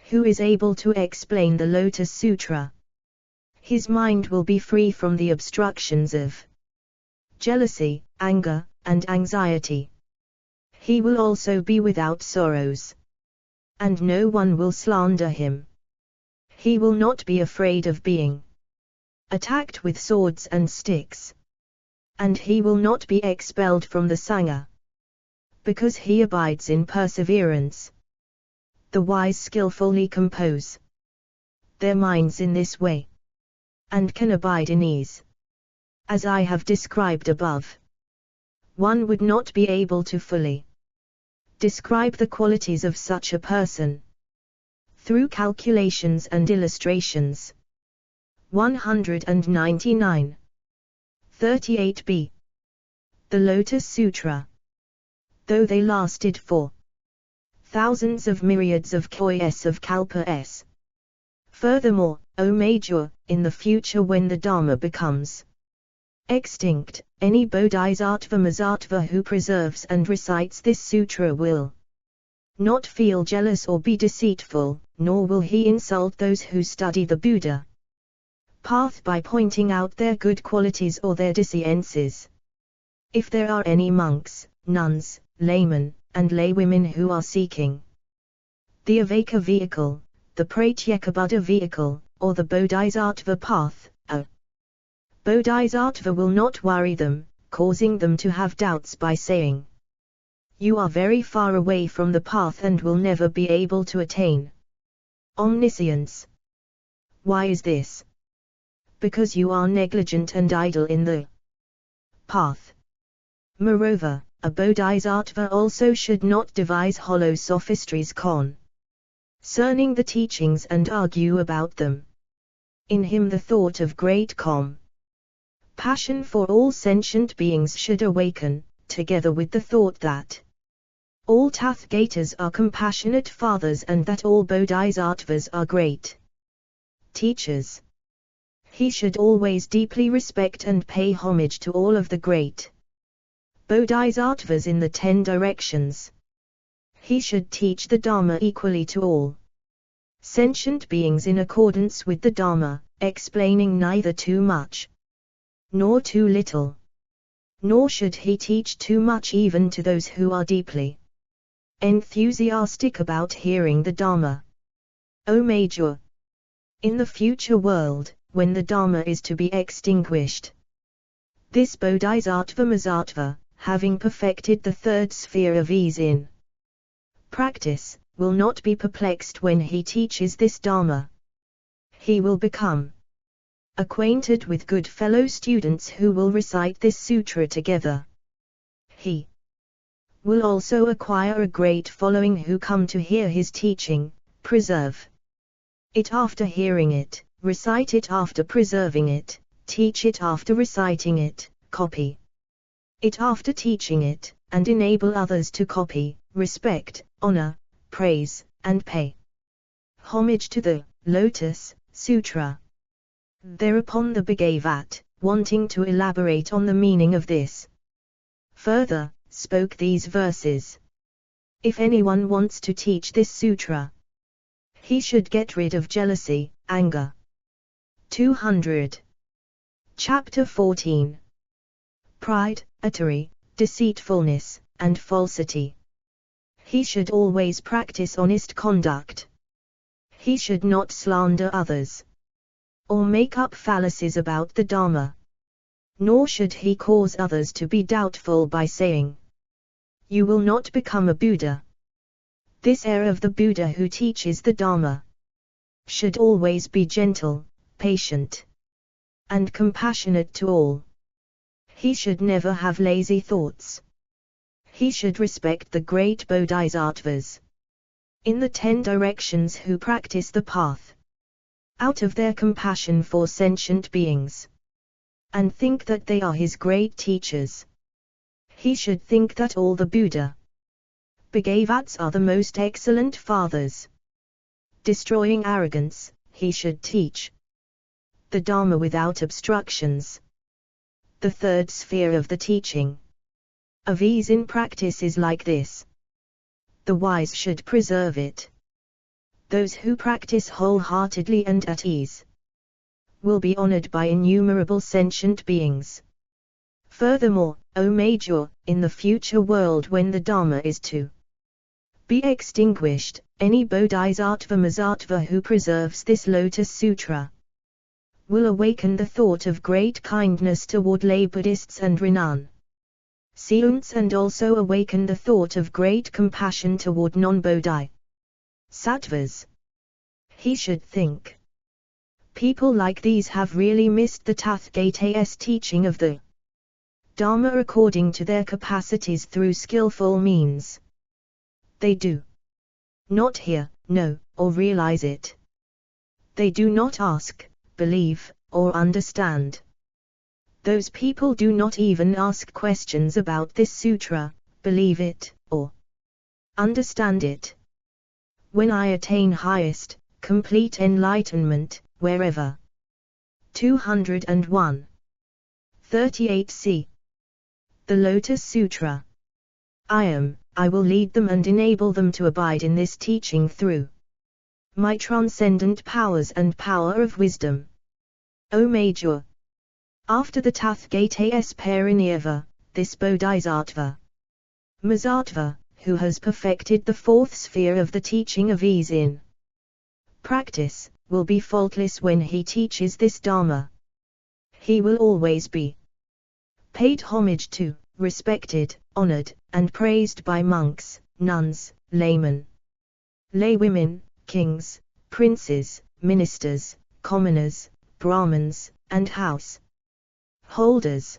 who is able to explain the Lotus Sutra, his mind will be free from the obstructions of jealousy, anger, and anxiety. He will also be without sorrows, and no one will slander him. He will not be afraid of being attacked with swords and sticks, and he will not be expelled from the Sangha, because he abides in perseverance. The wise skillfully compose their minds in this way, and can abide in ease, as I have described above. One would not be able to fully describe the qualities of such a person through calculations and illustrations. 199. 38b. The Lotus Sutra. Though they lasted for thousands of myriads of koyas of kalpas. Furthermore, O Major, in the future when the Dharma becomes extinct, any bodhisattva masattva who preserves and recites this sutra will not feel jealous or be deceitful, nor will he insult those who study the Buddha path by pointing out their good qualities or their deficiencies. If there are any monks, nuns, laymen, and laywomen who are seeking the Aveka vehicle, the Pratyekabuddha vehicle, or the Bodhisattva path, a Bodhisattva will not worry them, causing them to have doubts by saying, "You are very far away from the path and will never be able to attain omniscience." Why is this? Because you are negligent and idle in the path. Moreover, a Bodhisattva also should not devise hollow sophistries concerning the teachings and argue about them. In him the thought of great passion for all sentient beings should awaken, together with the thought that all Tathagatas are compassionate fathers and that all Bodhisattvas are great teachers. He should always deeply respect and pay homage to all of the great Bodhisattvas in the 10 directions. He should teach the Dharma equally to all sentient beings in accordance with the Dharma, explaining neither too much nor too little. Nor should he teach too much even to those who are deeply enthusiastic about hearing the Dharma. O Major, in the future world, when the Dharma is to be extinguished, this Bodhisattva Masattva, having perfected the 3rd sphere of ease in practice, will not be perplexed when he teaches this Dharma. He will become acquainted with good fellow students who will recite this sutra together. He will also acquire a great following who come to hear his teaching, preserve it after hearing it, recite it after preserving it, teach it after reciting it, copy it after teaching it, and enable others to copy, respect, honor, praise, and pay homage to the Lotus Sutra. Thereupon the Bhagavat, wanting to elaborate on the meaning of this, further spoke these verses. If anyone wants to teach this sutra, he should get rid of jealousy, anger. 200. Chapter 14. Pride, atari, deceitfulness, and falsity. He should always practice honest conduct. He should not slander others, or make up fallacies about the Dharma. Nor should he cause others to be doubtful by saying, "You will not become a Buddha." This heir of the Buddha who teaches the Dharma should always be gentle, patient, and compassionate to all. He should never have lazy thoughts. He should respect the great bodhisattvas in the 10 directions who practice the path out of their compassion for sentient beings, and think that they are his great teachers. He should think that all the Buddha Bhagavats are the most excellent fathers. Destroying arrogance, he should teach the Dharma without obstructions. The third sphere of the teaching of ease in practice is like this. The wise should preserve it. Those who practice wholeheartedly and at ease will be honored by innumerable sentient beings. Furthermore, O Major, in the future world when the Dharma is to be extinguished, any bodhisattva Mahasattva who preserves this Lotus Sutra will awaken the thought of great kindness toward lay Buddhists and renunciants, and also awaken the thought of great compassion toward non-bodhisattvas. He should think, people like these have really missed the Tathagata's teaching of the Dharma according to their capacities through skillful means. They do not hear, know, or realize it. They do not ask, believe, or understand. Those people do not even ask questions about this sutra, believe it, or understand it. When I attain highest, complete enlightenment, wherever. 201. 38c. The Lotus Sutra. I will lead them and enable them to abide in this teaching through my transcendent powers and power of wisdom. O Major, after the Tathagata's Parinirvana, this Bodhisattva Mahasattva, who has perfected the fourth sphere of the teaching of ease in practice, will be faultless when he teaches this Dharma. He will always be paid homage to, respected, honored, and praised by monks, nuns, laymen, laywomen, kings, princes, ministers, commoners, Brahmins, and house holders.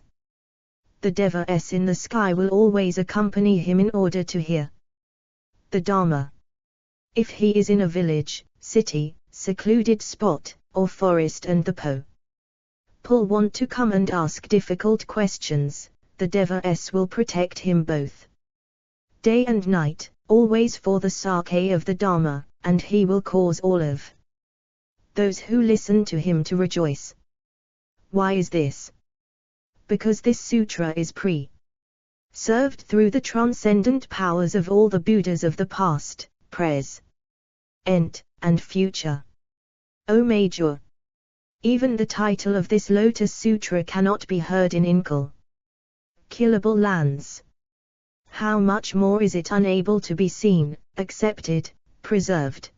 The devas in the sky will always accompany him in order to hear the Dharma. If he is in a village, city, secluded spot, or forest and the people want to come and ask difficult questions, the devas will protect him both day and night, always for the sake of the Dharma, and he will cause all of those who listen to him to rejoice. Why is this? Because this sutra is preserved through the transcendent powers of all the Buddhas of the past, present, and future. O Major, even the title of this Lotus Sutra cannot be heard in incalculable lands. How much more is it unable to be seen, accepted, preserved,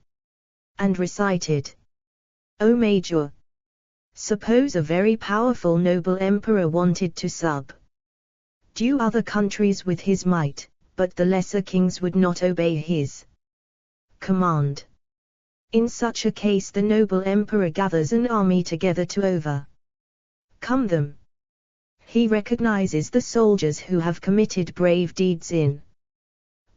and recited? O Major, suppose a very powerful noble emperor wanted to subdue other countries with his might, but the lesser kings would not obey his command. In such a case the noble emperor gathers an army together to overcome them. He recognizes the soldiers who have committed brave deeds in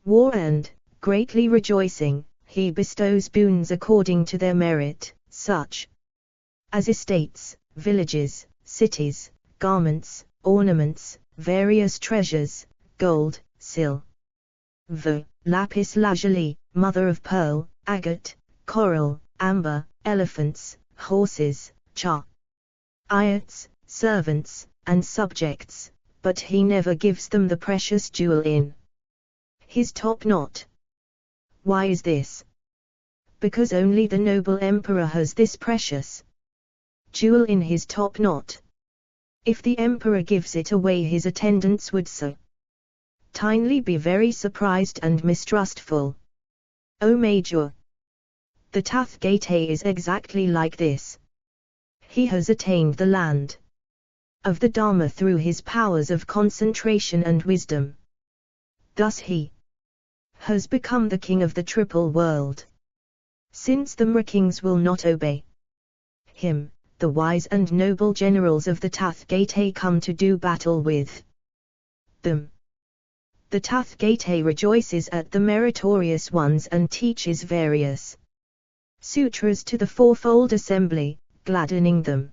war and, greatly rejoicing, he bestows boons according to their merit, such as estates, villages, cities, garments, ornaments, various treasures, gold, silver, lapis lazuli, mother of pearl, agate, coral, amber, elephants, horses, chariots, servants, and subjects, but he never gives them the precious jewel in his top knot. Why is this? Because only the noble emperor has this precious jewel in his top knot. If the emperor gives it away, his attendants would certainly be very surprised and mistrustful. O Major, the Tathagata is exactly like this. He has attained the land of the Dharma through his powers of concentration and wisdom. Thus he has become the king of the triple world. Since the Mra kings will not obey him, the wise and noble generals of the Tathgate come to do battle with them. The Tathgate rejoices at the meritorious ones and teaches various sutras to the fourfold assembly, gladdening them.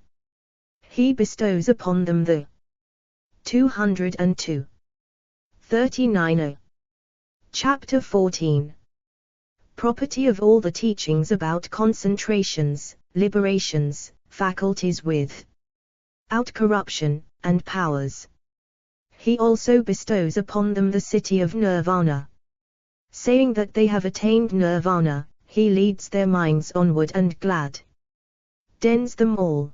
He bestows upon them the 202. 39. Chapter 14. Property of all the teachings about concentrations, liberations, faculties without corruption, and powers. He also bestows upon them the city of nirvana. Saying that they have attained nirvana, he leads their minds onward and gladdens them all.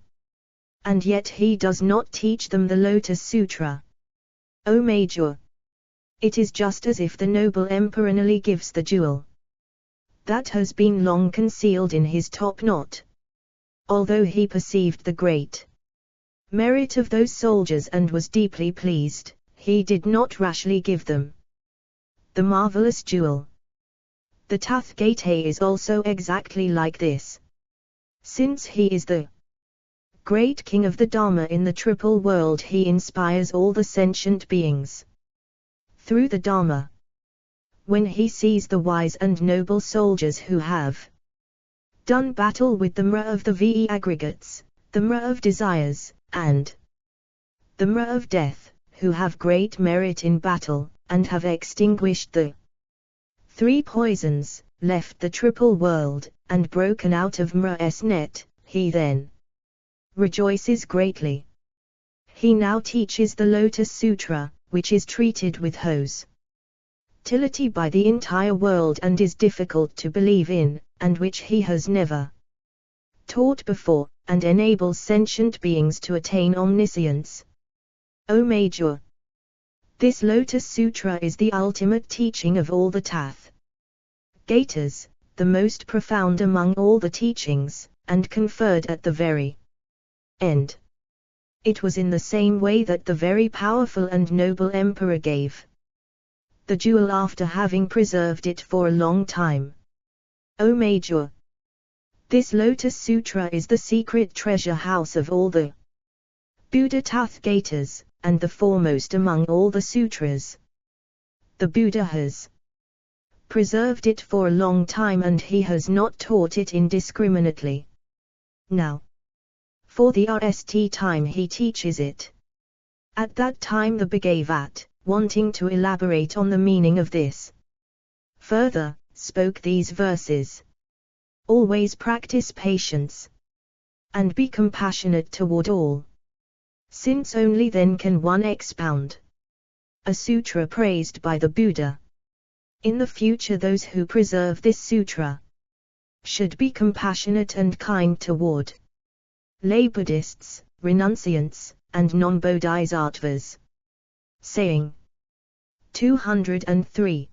And yet he does not teach them the Lotus Sutra. O Major! It is just as if the noble emperor Nali gives the jewel that has been long concealed in his top knot. Although he perceived the great merit of those soldiers and was deeply pleased, he did not rashly give them the marvelous jewel. The Tathgate is also exactly like this. Since he is the great king of the Dharma in the triple world, he inspires all the sentient beings through the Dharma. When he sees the wise and noble soldiers who have done battle with the Mra of the VE aggregates, the Mra of desires, and the Mra of death, who have great merit in battle, and have extinguished the 3 poisons, left the triple world, and broken out of Mra's net, he then rejoices greatly. He now teaches the Lotus Sutra, which is treated with hostility by the entire world and is difficult to believe in, and which he has never taught before, and enables sentient beings to attain omniscience. O Major! This Lotus Sutra is the ultimate teaching of all the Tathgatas, the most profound among all the teachings, and conferred at the very end. It was in the same way that the very powerful and noble emperor gave the jewel after having preserved it for a long time. O Major! This Lotus Sutra is the secret treasure house of all the Buddha Tathgatas, and the foremost among all the sutras. The Buddha has preserved it for a long time and he has not taught it indiscriminately. Now, for the RST time he teaches it. At that time the Bhagavat, wanting to elaborate on the meaning of this, further spoke these verses. Always practice patience, and be compassionate toward all, since only then can one expound a sutra praised by the Buddha. In the future those who preserve this sutra should be compassionate and kind toward lay Buddhists, renunciants, and non-bodhisattvas. Saying 203.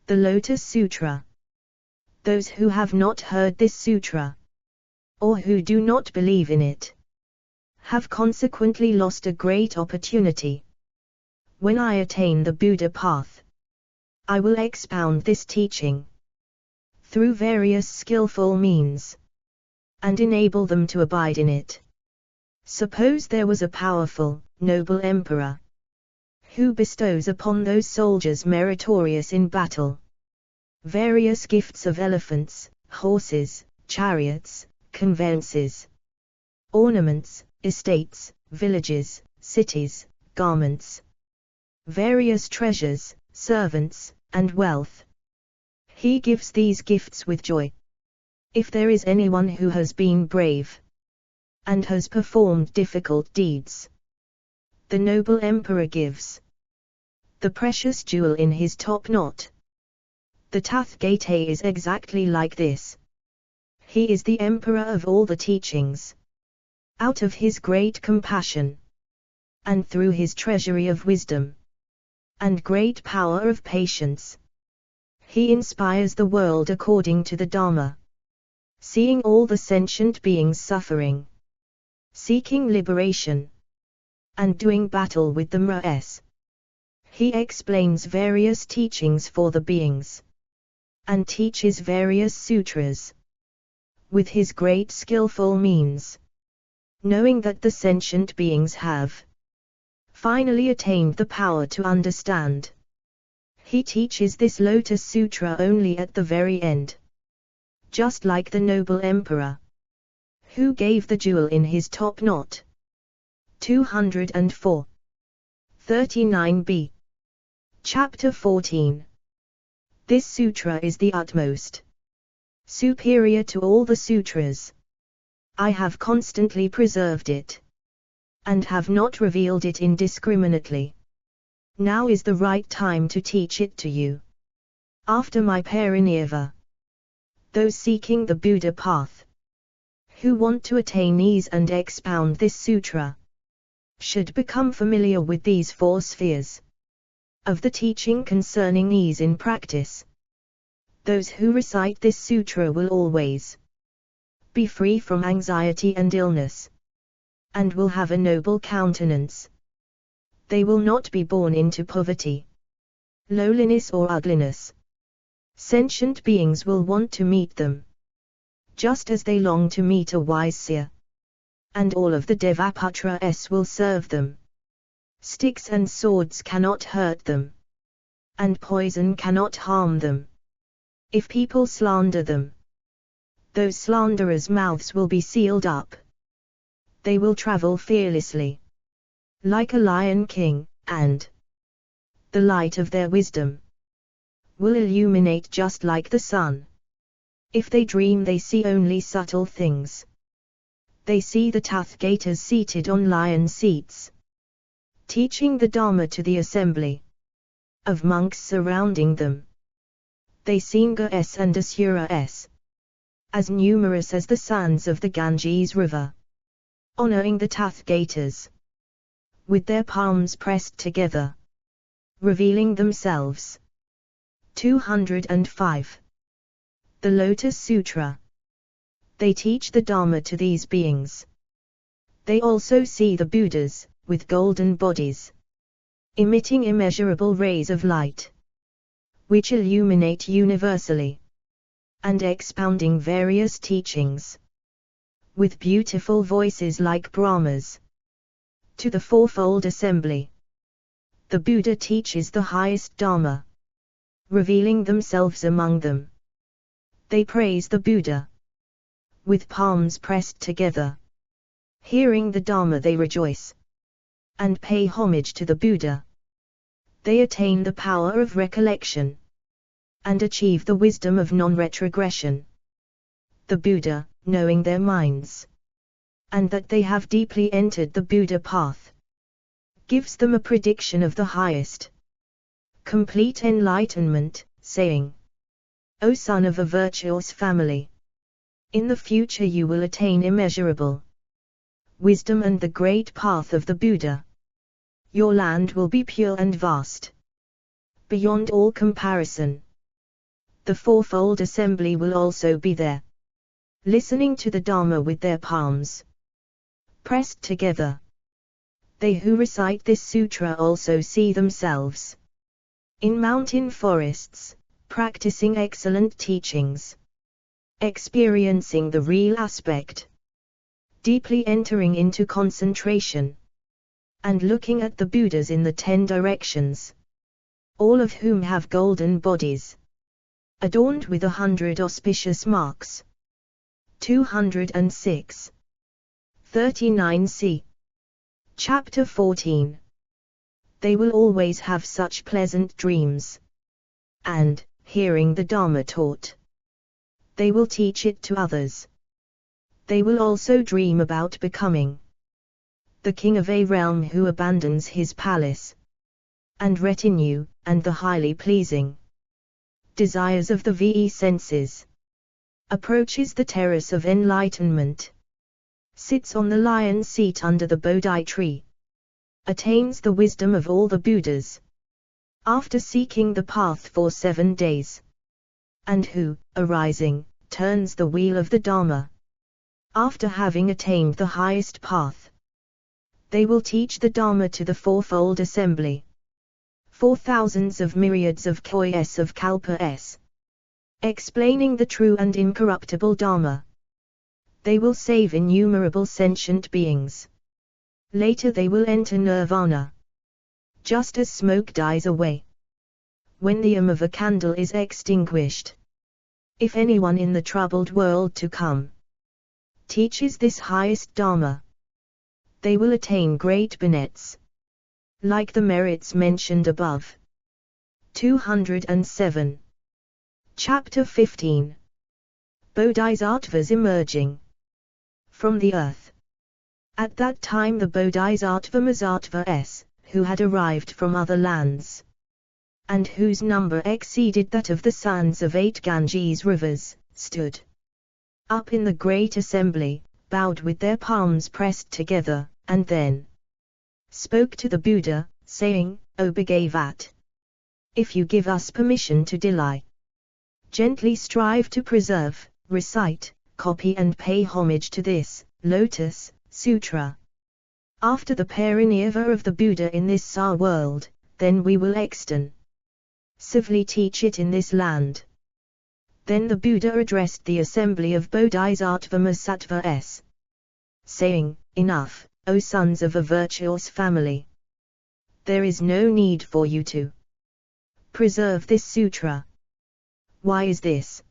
The Lotus Sutra. Those who have not heard this sutra, or who do not believe in it, have consequently lost a great opportunity. When I attain the Buddha path, I will expound this teaching through various skillful means, and enable them to abide in it. Suppose there was a powerful, noble emperor, who bestows upon those soldiers meritorious in battle various gifts of elephants, horses, chariots, conveyances, ornaments, estates, villages, cities, garments, various treasures, servants, and wealth. He gives these gifts with joy. If there is anyone who has been brave, and has performed difficult deeds, the noble emperor gives the precious jewel in his top knot. The Tathgate is exactly like this. He is the emperor of all the teachings. Out of his great compassion, and through his treasury of wisdom, and great power of patience, he inspires the world according to the Dharma. Seeing all the sentient beings suffering, seeking liberation, and doing battle with the Mras, He explains various teachings for the beings, and teaches various sutras, with his great skillful means, knowing that the sentient beings have finally attained the power to understand. He teaches this Lotus Sutra only at the very end, just like the noble emperor, who gave the jewel in his top knot. 204. 39b. Chapter 14. This sutra is the utmost superior to all the sutras. I have constantly preserved it, and have not revealed it indiscriminately. Now is the right time to teach it to you. After my parinirva, those seeking the Buddha path, who want to attain ease and expound this sutra, should become familiar with these four spheres of the teaching concerning ease in practice. Those who recite this sutra will always be free from anxiety and illness, and will have a noble countenance. They will not be born into poverty, lowliness or ugliness. Sentient beings will want to meet them, just as they long to meet a wise seer. And all of the Devaputras will serve them. Sticks and swords cannot hurt them, and poison cannot harm them. If people slander them, those slanderers' mouths will be sealed up. They will travel fearlessly, like a lion king, and the light of their wisdom will illuminate just like the sun. If they dream, they see only subtle things. They see the Tathagatas seated on lion seats, teaching the Dharma to the assembly of monks surrounding them. They see Ngās and Asuras, as numerous as the sands of the Ganges river, honoring the Tathagatas, with their palms pressed together, revealing themselves. 205. The Lotus Sutra. They teach the Dharma to these beings. They also see the Buddhas, with golden bodies, emitting immeasurable rays of light, which illuminate universally, and expounding various teachings, with beautiful voices like Brahma's, to the fourfold assembly. The Buddha teaches the highest Dharma, revealing themselves among them. They praise the Buddha, with palms pressed together. Hearing the Dharma they rejoice, and pay homage to the Buddha. They attain the power of recollection, and achieve the wisdom of non-retrogression. The Buddha, knowing their minds, and that they have deeply entered the Buddha path, gives them a prediction of the highest complete enlightenment, saying, O son of a virtuous family, in the future you will attain immeasurable wisdom and the great path of the Buddha. Your land will be pure and vast, beyond all comparison. The fourfold assembly will also be there, listening to the Dharma with their palms pressed together. They who recite this sutra also see themselves in mountain forests, practicing excellent teachings, experiencing the real aspect, deeply entering into concentration, and looking at the Buddhas in the 10 directions, all of whom have golden bodies, adorned with 100 auspicious marks. 206. 39c. Chapter 14. They will always have such pleasant dreams, and, hearing the Dharma taught, they will teach it to others. They will also dream about becoming the king of a realm who abandons his palace and retinue, and the highly pleasing desires of the VE senses, approaches the terrace of enlightenment, sits on the lion seat under the Bodhi tree, attains the wisdom of all the Buddhas, after seeking the path for 7 days, and who, arising, turns the wheel of the Dharma, after having attained the highest path. They will teach the Dharma to the fourfold assembly. for thousands of myriads of kois of kalpas, explaining the true and incorruptible Dharma. They will save innumerable sentient beings. Later they will enter nirvana. Just as smoke dies away when the aim of a candle is extinguished. If anyone in the troubled world to come teaches this highest Dharma, they will attain great benefits, like the merits mentioned above. 207. Chapter 15. Bodhisattvas emerging from the earth. At that time the Bodhisattva Mahattvas, who had arrived from other lands, and whose number exceeded that of the sons of 8 Ganges rivers, stood up in the great assembly, bowed with their palms pressed together, and then spoke to the Buddha, saying, O Bhagavat, if you give us permission to delight, gently strive to preserve, recite, copy and pay homage to this Lotus Sutra. After the parinirvana of the Buddha in this world, then we will extensively teach it in this land. Then the Buddha addressed the assembly of Bodhisattva Masattvas, saying, Enough, O sons of a virtuous family. There is no need for you to preserve this sutra. Why is this?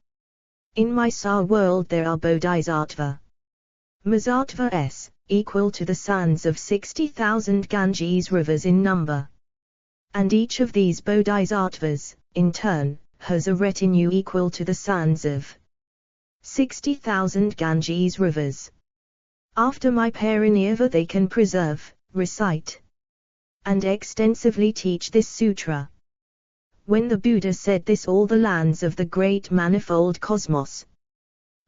In my world there are Bodhisattva Masattvas, equal to the sons of 60,000 Ganges rivers in number. And each of these Bodhisattvas, in turn, has a retinue equal to the sons of 60,000 Ganges rivers. After my parinirvana they can preserve, recite, and extensively teach this sutra. When the Buddha said this, all the lands of the great manifold cosmos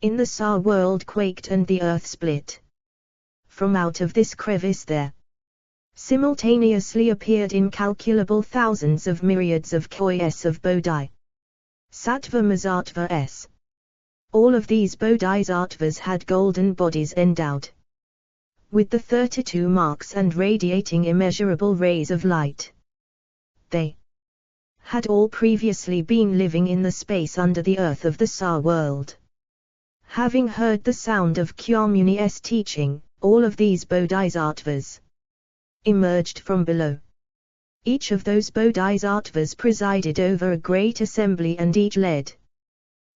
in the world quaked and the earth split. From out of this crevice there simultaneously appeared incalculable thousands of myriads of kois of Bodhi Sattva Masattvas. All of these Bodhisattvas had golden bodies endowed with the 32 marks and radiating immeasurable rays of light. They had all previously been living in the space under the earth of the world. Having heard the sound of Kyamuni's teaching, all of these Bodhisattvas emerged from below. Each of those Bodhisattvas presided over a great assembly and each led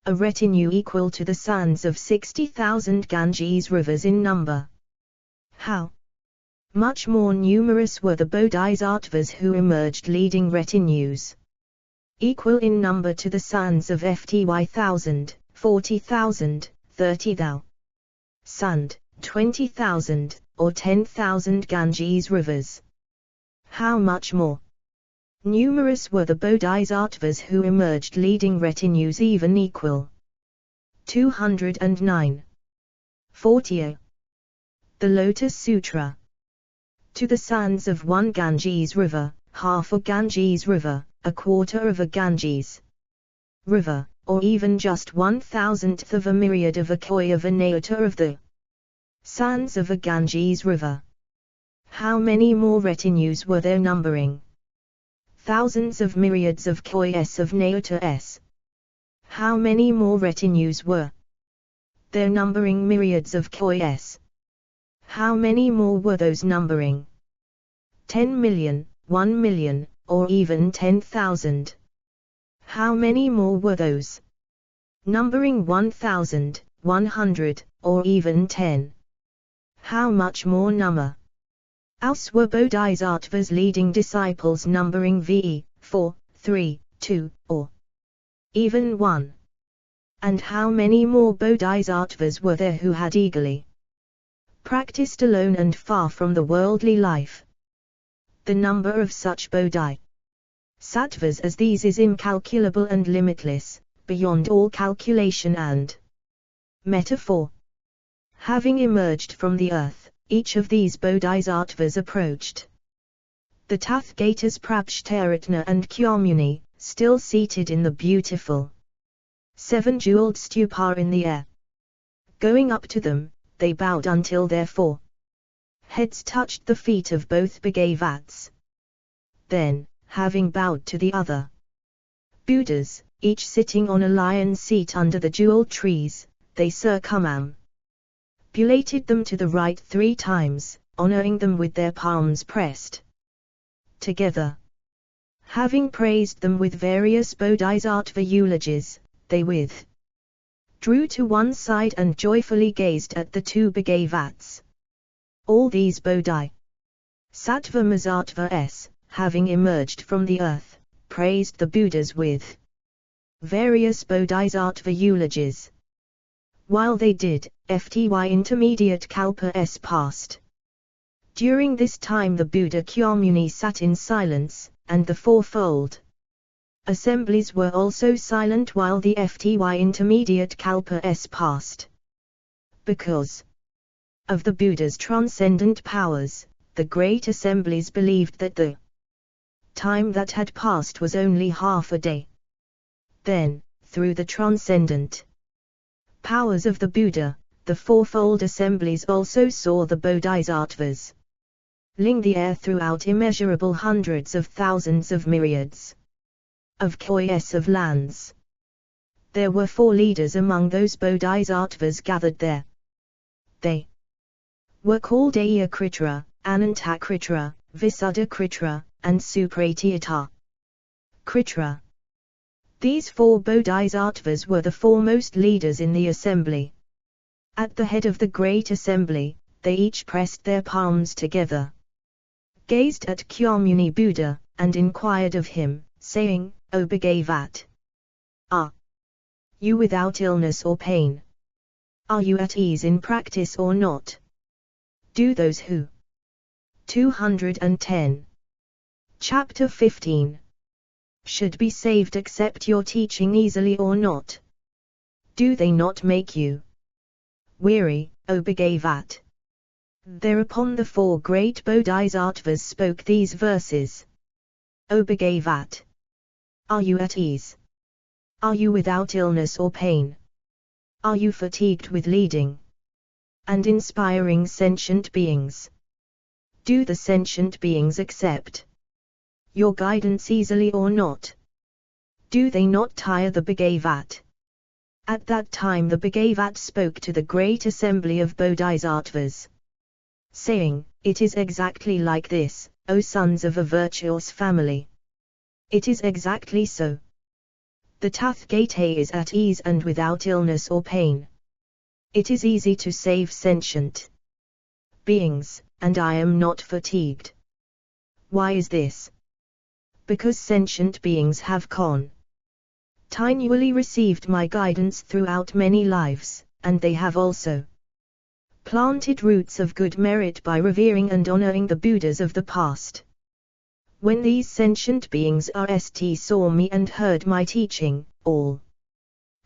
a retinue equal to the sons of 60,000 Ganges rivers in number. How much more numerous were the Bodhisattvas who emerged leading retinues, equal in number to the sons of 50,000, 40,000, 30,000, 20,000, or 10,000 Ganges rivers. How much more numerous were the Bodhisattvas who emerged leading retinues even equal. 209. 40. The Lotus Sutra. To the sons of 1 Ganges river, half a Ganges river, a quarter of a Ganges river, or even just 1,000th of a myriad of a koi of a naota of the sons of a Ganges river. How many more retinues were there numbering thousands of myriads of kois of naotas? How many more retinues were there numbering myriads of kois? How many more were those numbering 10 million, 1 million, or even 10,000? How many more were those numbering 1,000, 100, or even 10? How much more number else were Bodhisattvas leading disciples numbering ve, 4, 3, 2, or even 1? And how many more Bodhisattvas were there who had eagerly practiced alone and far from the worldly life? The number of such Bodhisattvas as these is incalculable and limitless, beyond all calculation and metaphor. Having emerged from the earth, each of these Bodhisattvas approached the Tathagatas Prabhshtaratna and Kyamuni, still seated in the beautiful 7-jeweled stupa in the air. Going up to them, they bowed until their heads touched the feet of both Bhagavats. Then, having bowed to the other Buddhas, each sitting on a lion's seat under the jewel trees, they circumambulated them to the right 3 times, honoring them with their palms pressed together. Having praised them with various bodhisattva eulogies, they withdrew to one side and joyfully gazed at the 2 Bhagavats. All these bodhisattvas, having emerged from the earth, praised the Buddhas with various bodhisattva eulogies. While they did, intermediate kalpas passed. During this time the Buddha Kyamuni sat in silence, and the fourfold assemblies were also silent while the intermediate kalpas passed. Because of the Buddha's transcendent powers, the great assemblies believed that the time that had passed was only half a day. Then, through the transcendent powers of the Buddha, the fourfold assemblies also saw the bodhisattvas ling the air throughout immeasurable hundreds of thousands of myriads of koyas of lands. There were 4 leaders among those bodhisattvas gathered there. They were called Ayakritra, Anantakritra, Visuddhakritra, and Supratiyata Kritra. These 4 bodhisattvas were the foremost leaders in the assembly. At the head of the great assembly, they each pressed their palms together, gazed at Kyamuni Buddha, and inquired of him, saying, O Bhagavat! Are you without illness or pain? Are you at ease in practice or not? Do those who 210. Chapter 15. Should be saved accept your teaching easily or not? Do they not make you weary, O Bhagavat? Thereupon the 4 great bodhisattvas spoke these verses. O Bhagavat! Are you at ease? Are you without illness or pain? Are you fatigued with leading and inspiring sentient beings? Do the sentient beings accept your guidance easily or not? Do they not tire the Bhagavat? At that time the Bhagavat spoke to the great assembly of bodhisattvas, saying, It is exactly like this, O sons of a virtuous family. It is exactly so. The Tathagata is at ease and without illness or pain. It is easy to save sentient beings, and I am not fatigued. Why is this? Because sentient beings have continually received my guidance throughout many lives, and they have also planted roots of good merit by revering and honoring the Buddhas of the past. When these sentient beings saw me and heard my teaching, all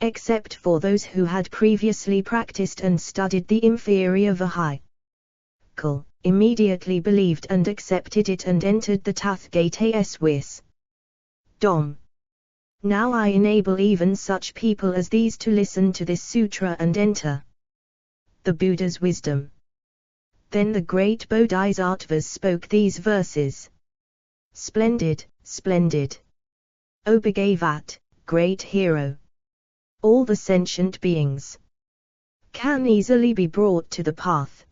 except for those who had previously practiced and studied the inferior vehicle, immediately believed and accepted it and entered the Tathagatas wisdom. Now I enable even such people as these to listen to this sutra and enter the Buddha's wisdom. Then the great bodhisattvas spoke these verses. Splendid, splendid. O Bhagavat, great hero! All the sentient beings can easily be brought to the path.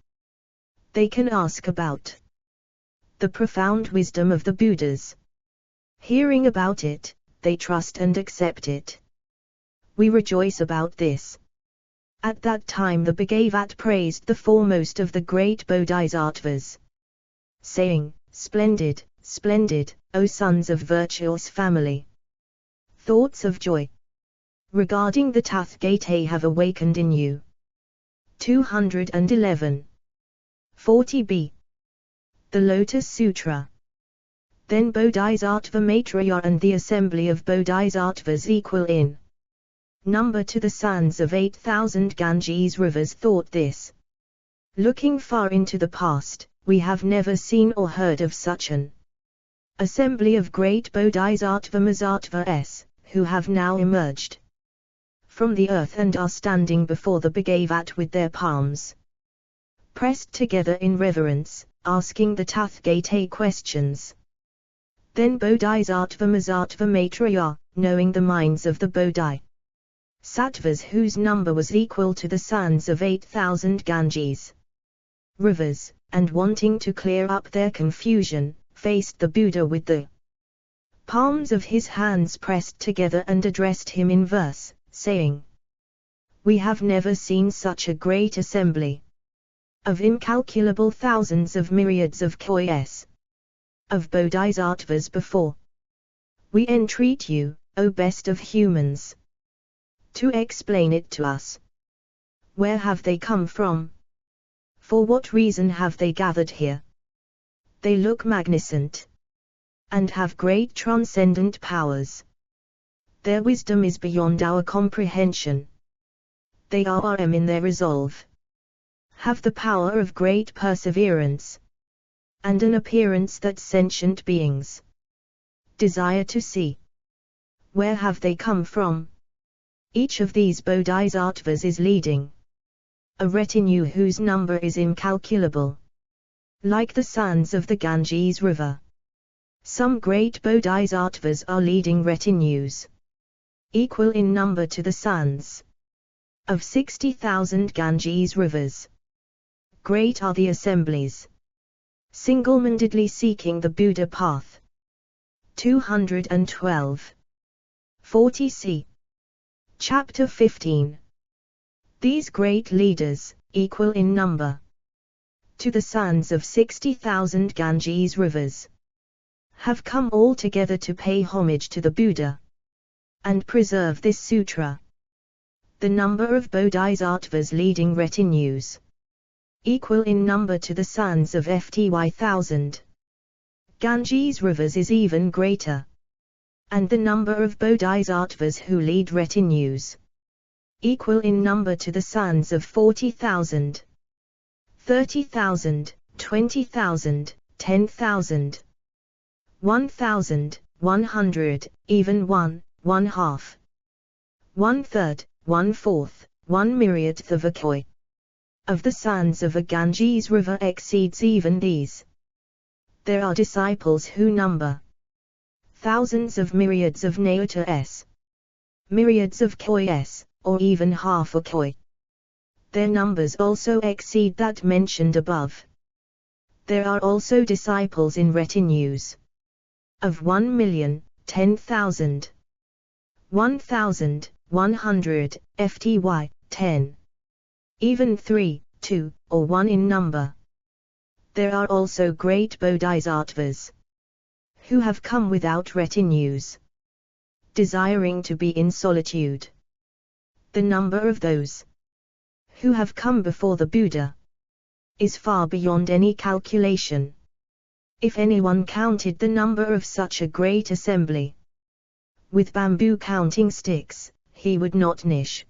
They can ask about the profound wisdom of the Buddhas. Hearing about it, they trust and accept it. We rejoice about this. At that time the Bhagavat praised the foremost of the great bodhisattvas, saying, Splendid, splendid, O sons of virtuous family! Thoughts of joy regarding the Tathagata have awakened in you. 211. 40b. The Lotus Sutra. Then Bodhisattva Maitreya and the assembly of Bodhisattvas equal in number to the sands of 8,000 Ganges rivers thought this. Looking far into the past, we have never seen or heard of such an assembly of great Bodhisattvas, who have now emerged from the earth and are standing before the Bhagavat with their palms pressed together in reverence, asking the Tathagata questions. Then Bodhisattva Masattva Maitreya, knowing the minds of the Bodhisattvas whose number was equal to the sons of 8,000 Ganges rivers, and wanting to clear up their confusion, faced the Buddha with the palms of his hands pressed together and addressed him in verse, saying, "We have never seen such a great assembly of incalculable thousands of myriads of kois of bodhisattvas before. We entreat you, O best of humans, to explain it to us. Where have they come from? For what reason have they gathered here? They look magnificent and have great transcendent powers. Their wisdom is beyond our comprehension. They are in their resolve, have the power of great perseverance, and an appearance that sentient beings desire to see. Where have they come from? Each of these bodhisattvas is leading a retinue whose number is incalculable, like the sands of the Ganges River. Some great bodhisattvas are leading retinues equal in number to the sands of 60,000 Ganges rivers. Great are the assemblies, single-mindedly seeking the Buddha path. 212. 40c. Chapter 15. These great leaders, equal in number to the sons of 60,000 Ganges rivers, have come all together to pay homage to the Buddha and preserve this sutra. The number of bodhisattvas leading retinues, equal in number to the sons of 50,000 Ganges rivers, is even greater, and the number of bodhisattvas who lead retinues, equal in number to the sons of 40,000, 30,000, 20,000, 10,000, 1,000, 100, even 1/2, 1/3, 1/4, 1 myriadth of a koi of the sons of a Ganges river exceeds even these. There are disciples who number thousands of myriads of naotas, myriads of kois, or even half a koi. Their numbers also exceed that mentioned above. There are also disciples in retinues of 1,000,000, 10,000, 1,000, 100, fty, 10, even 3, 2, or 1 in number. There are also great bodhisattvas who have come without retinues, desiring to be in solitude. The number of those who have come before the Buddha is far beyond any calculation. If anyone counted the number of such a great assembly with bamboo counting sticks, he would not nish,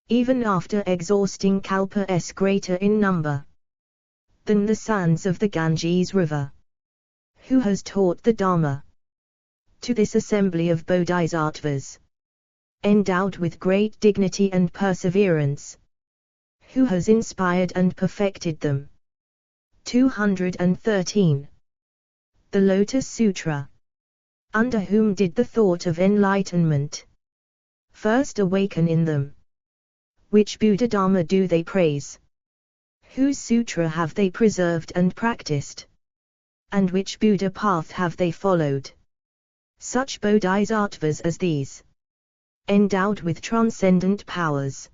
even after exhausting kalpas greater in number than the sands of the Ganges river. Who has taught the Dharma to this assembly of bodhisattvas, endowed with great dignity and perseverance? Who has inspired and perfected them? 213. The Lotus Sutra. Under whom did the thought of enlightenment first awaken in them? Which Buddha Dharma do they praise? Whose sutra have they preserved and practiced? And which Buddha path have they followed? Such bodhisattvas as these, endowed with transcendent powers,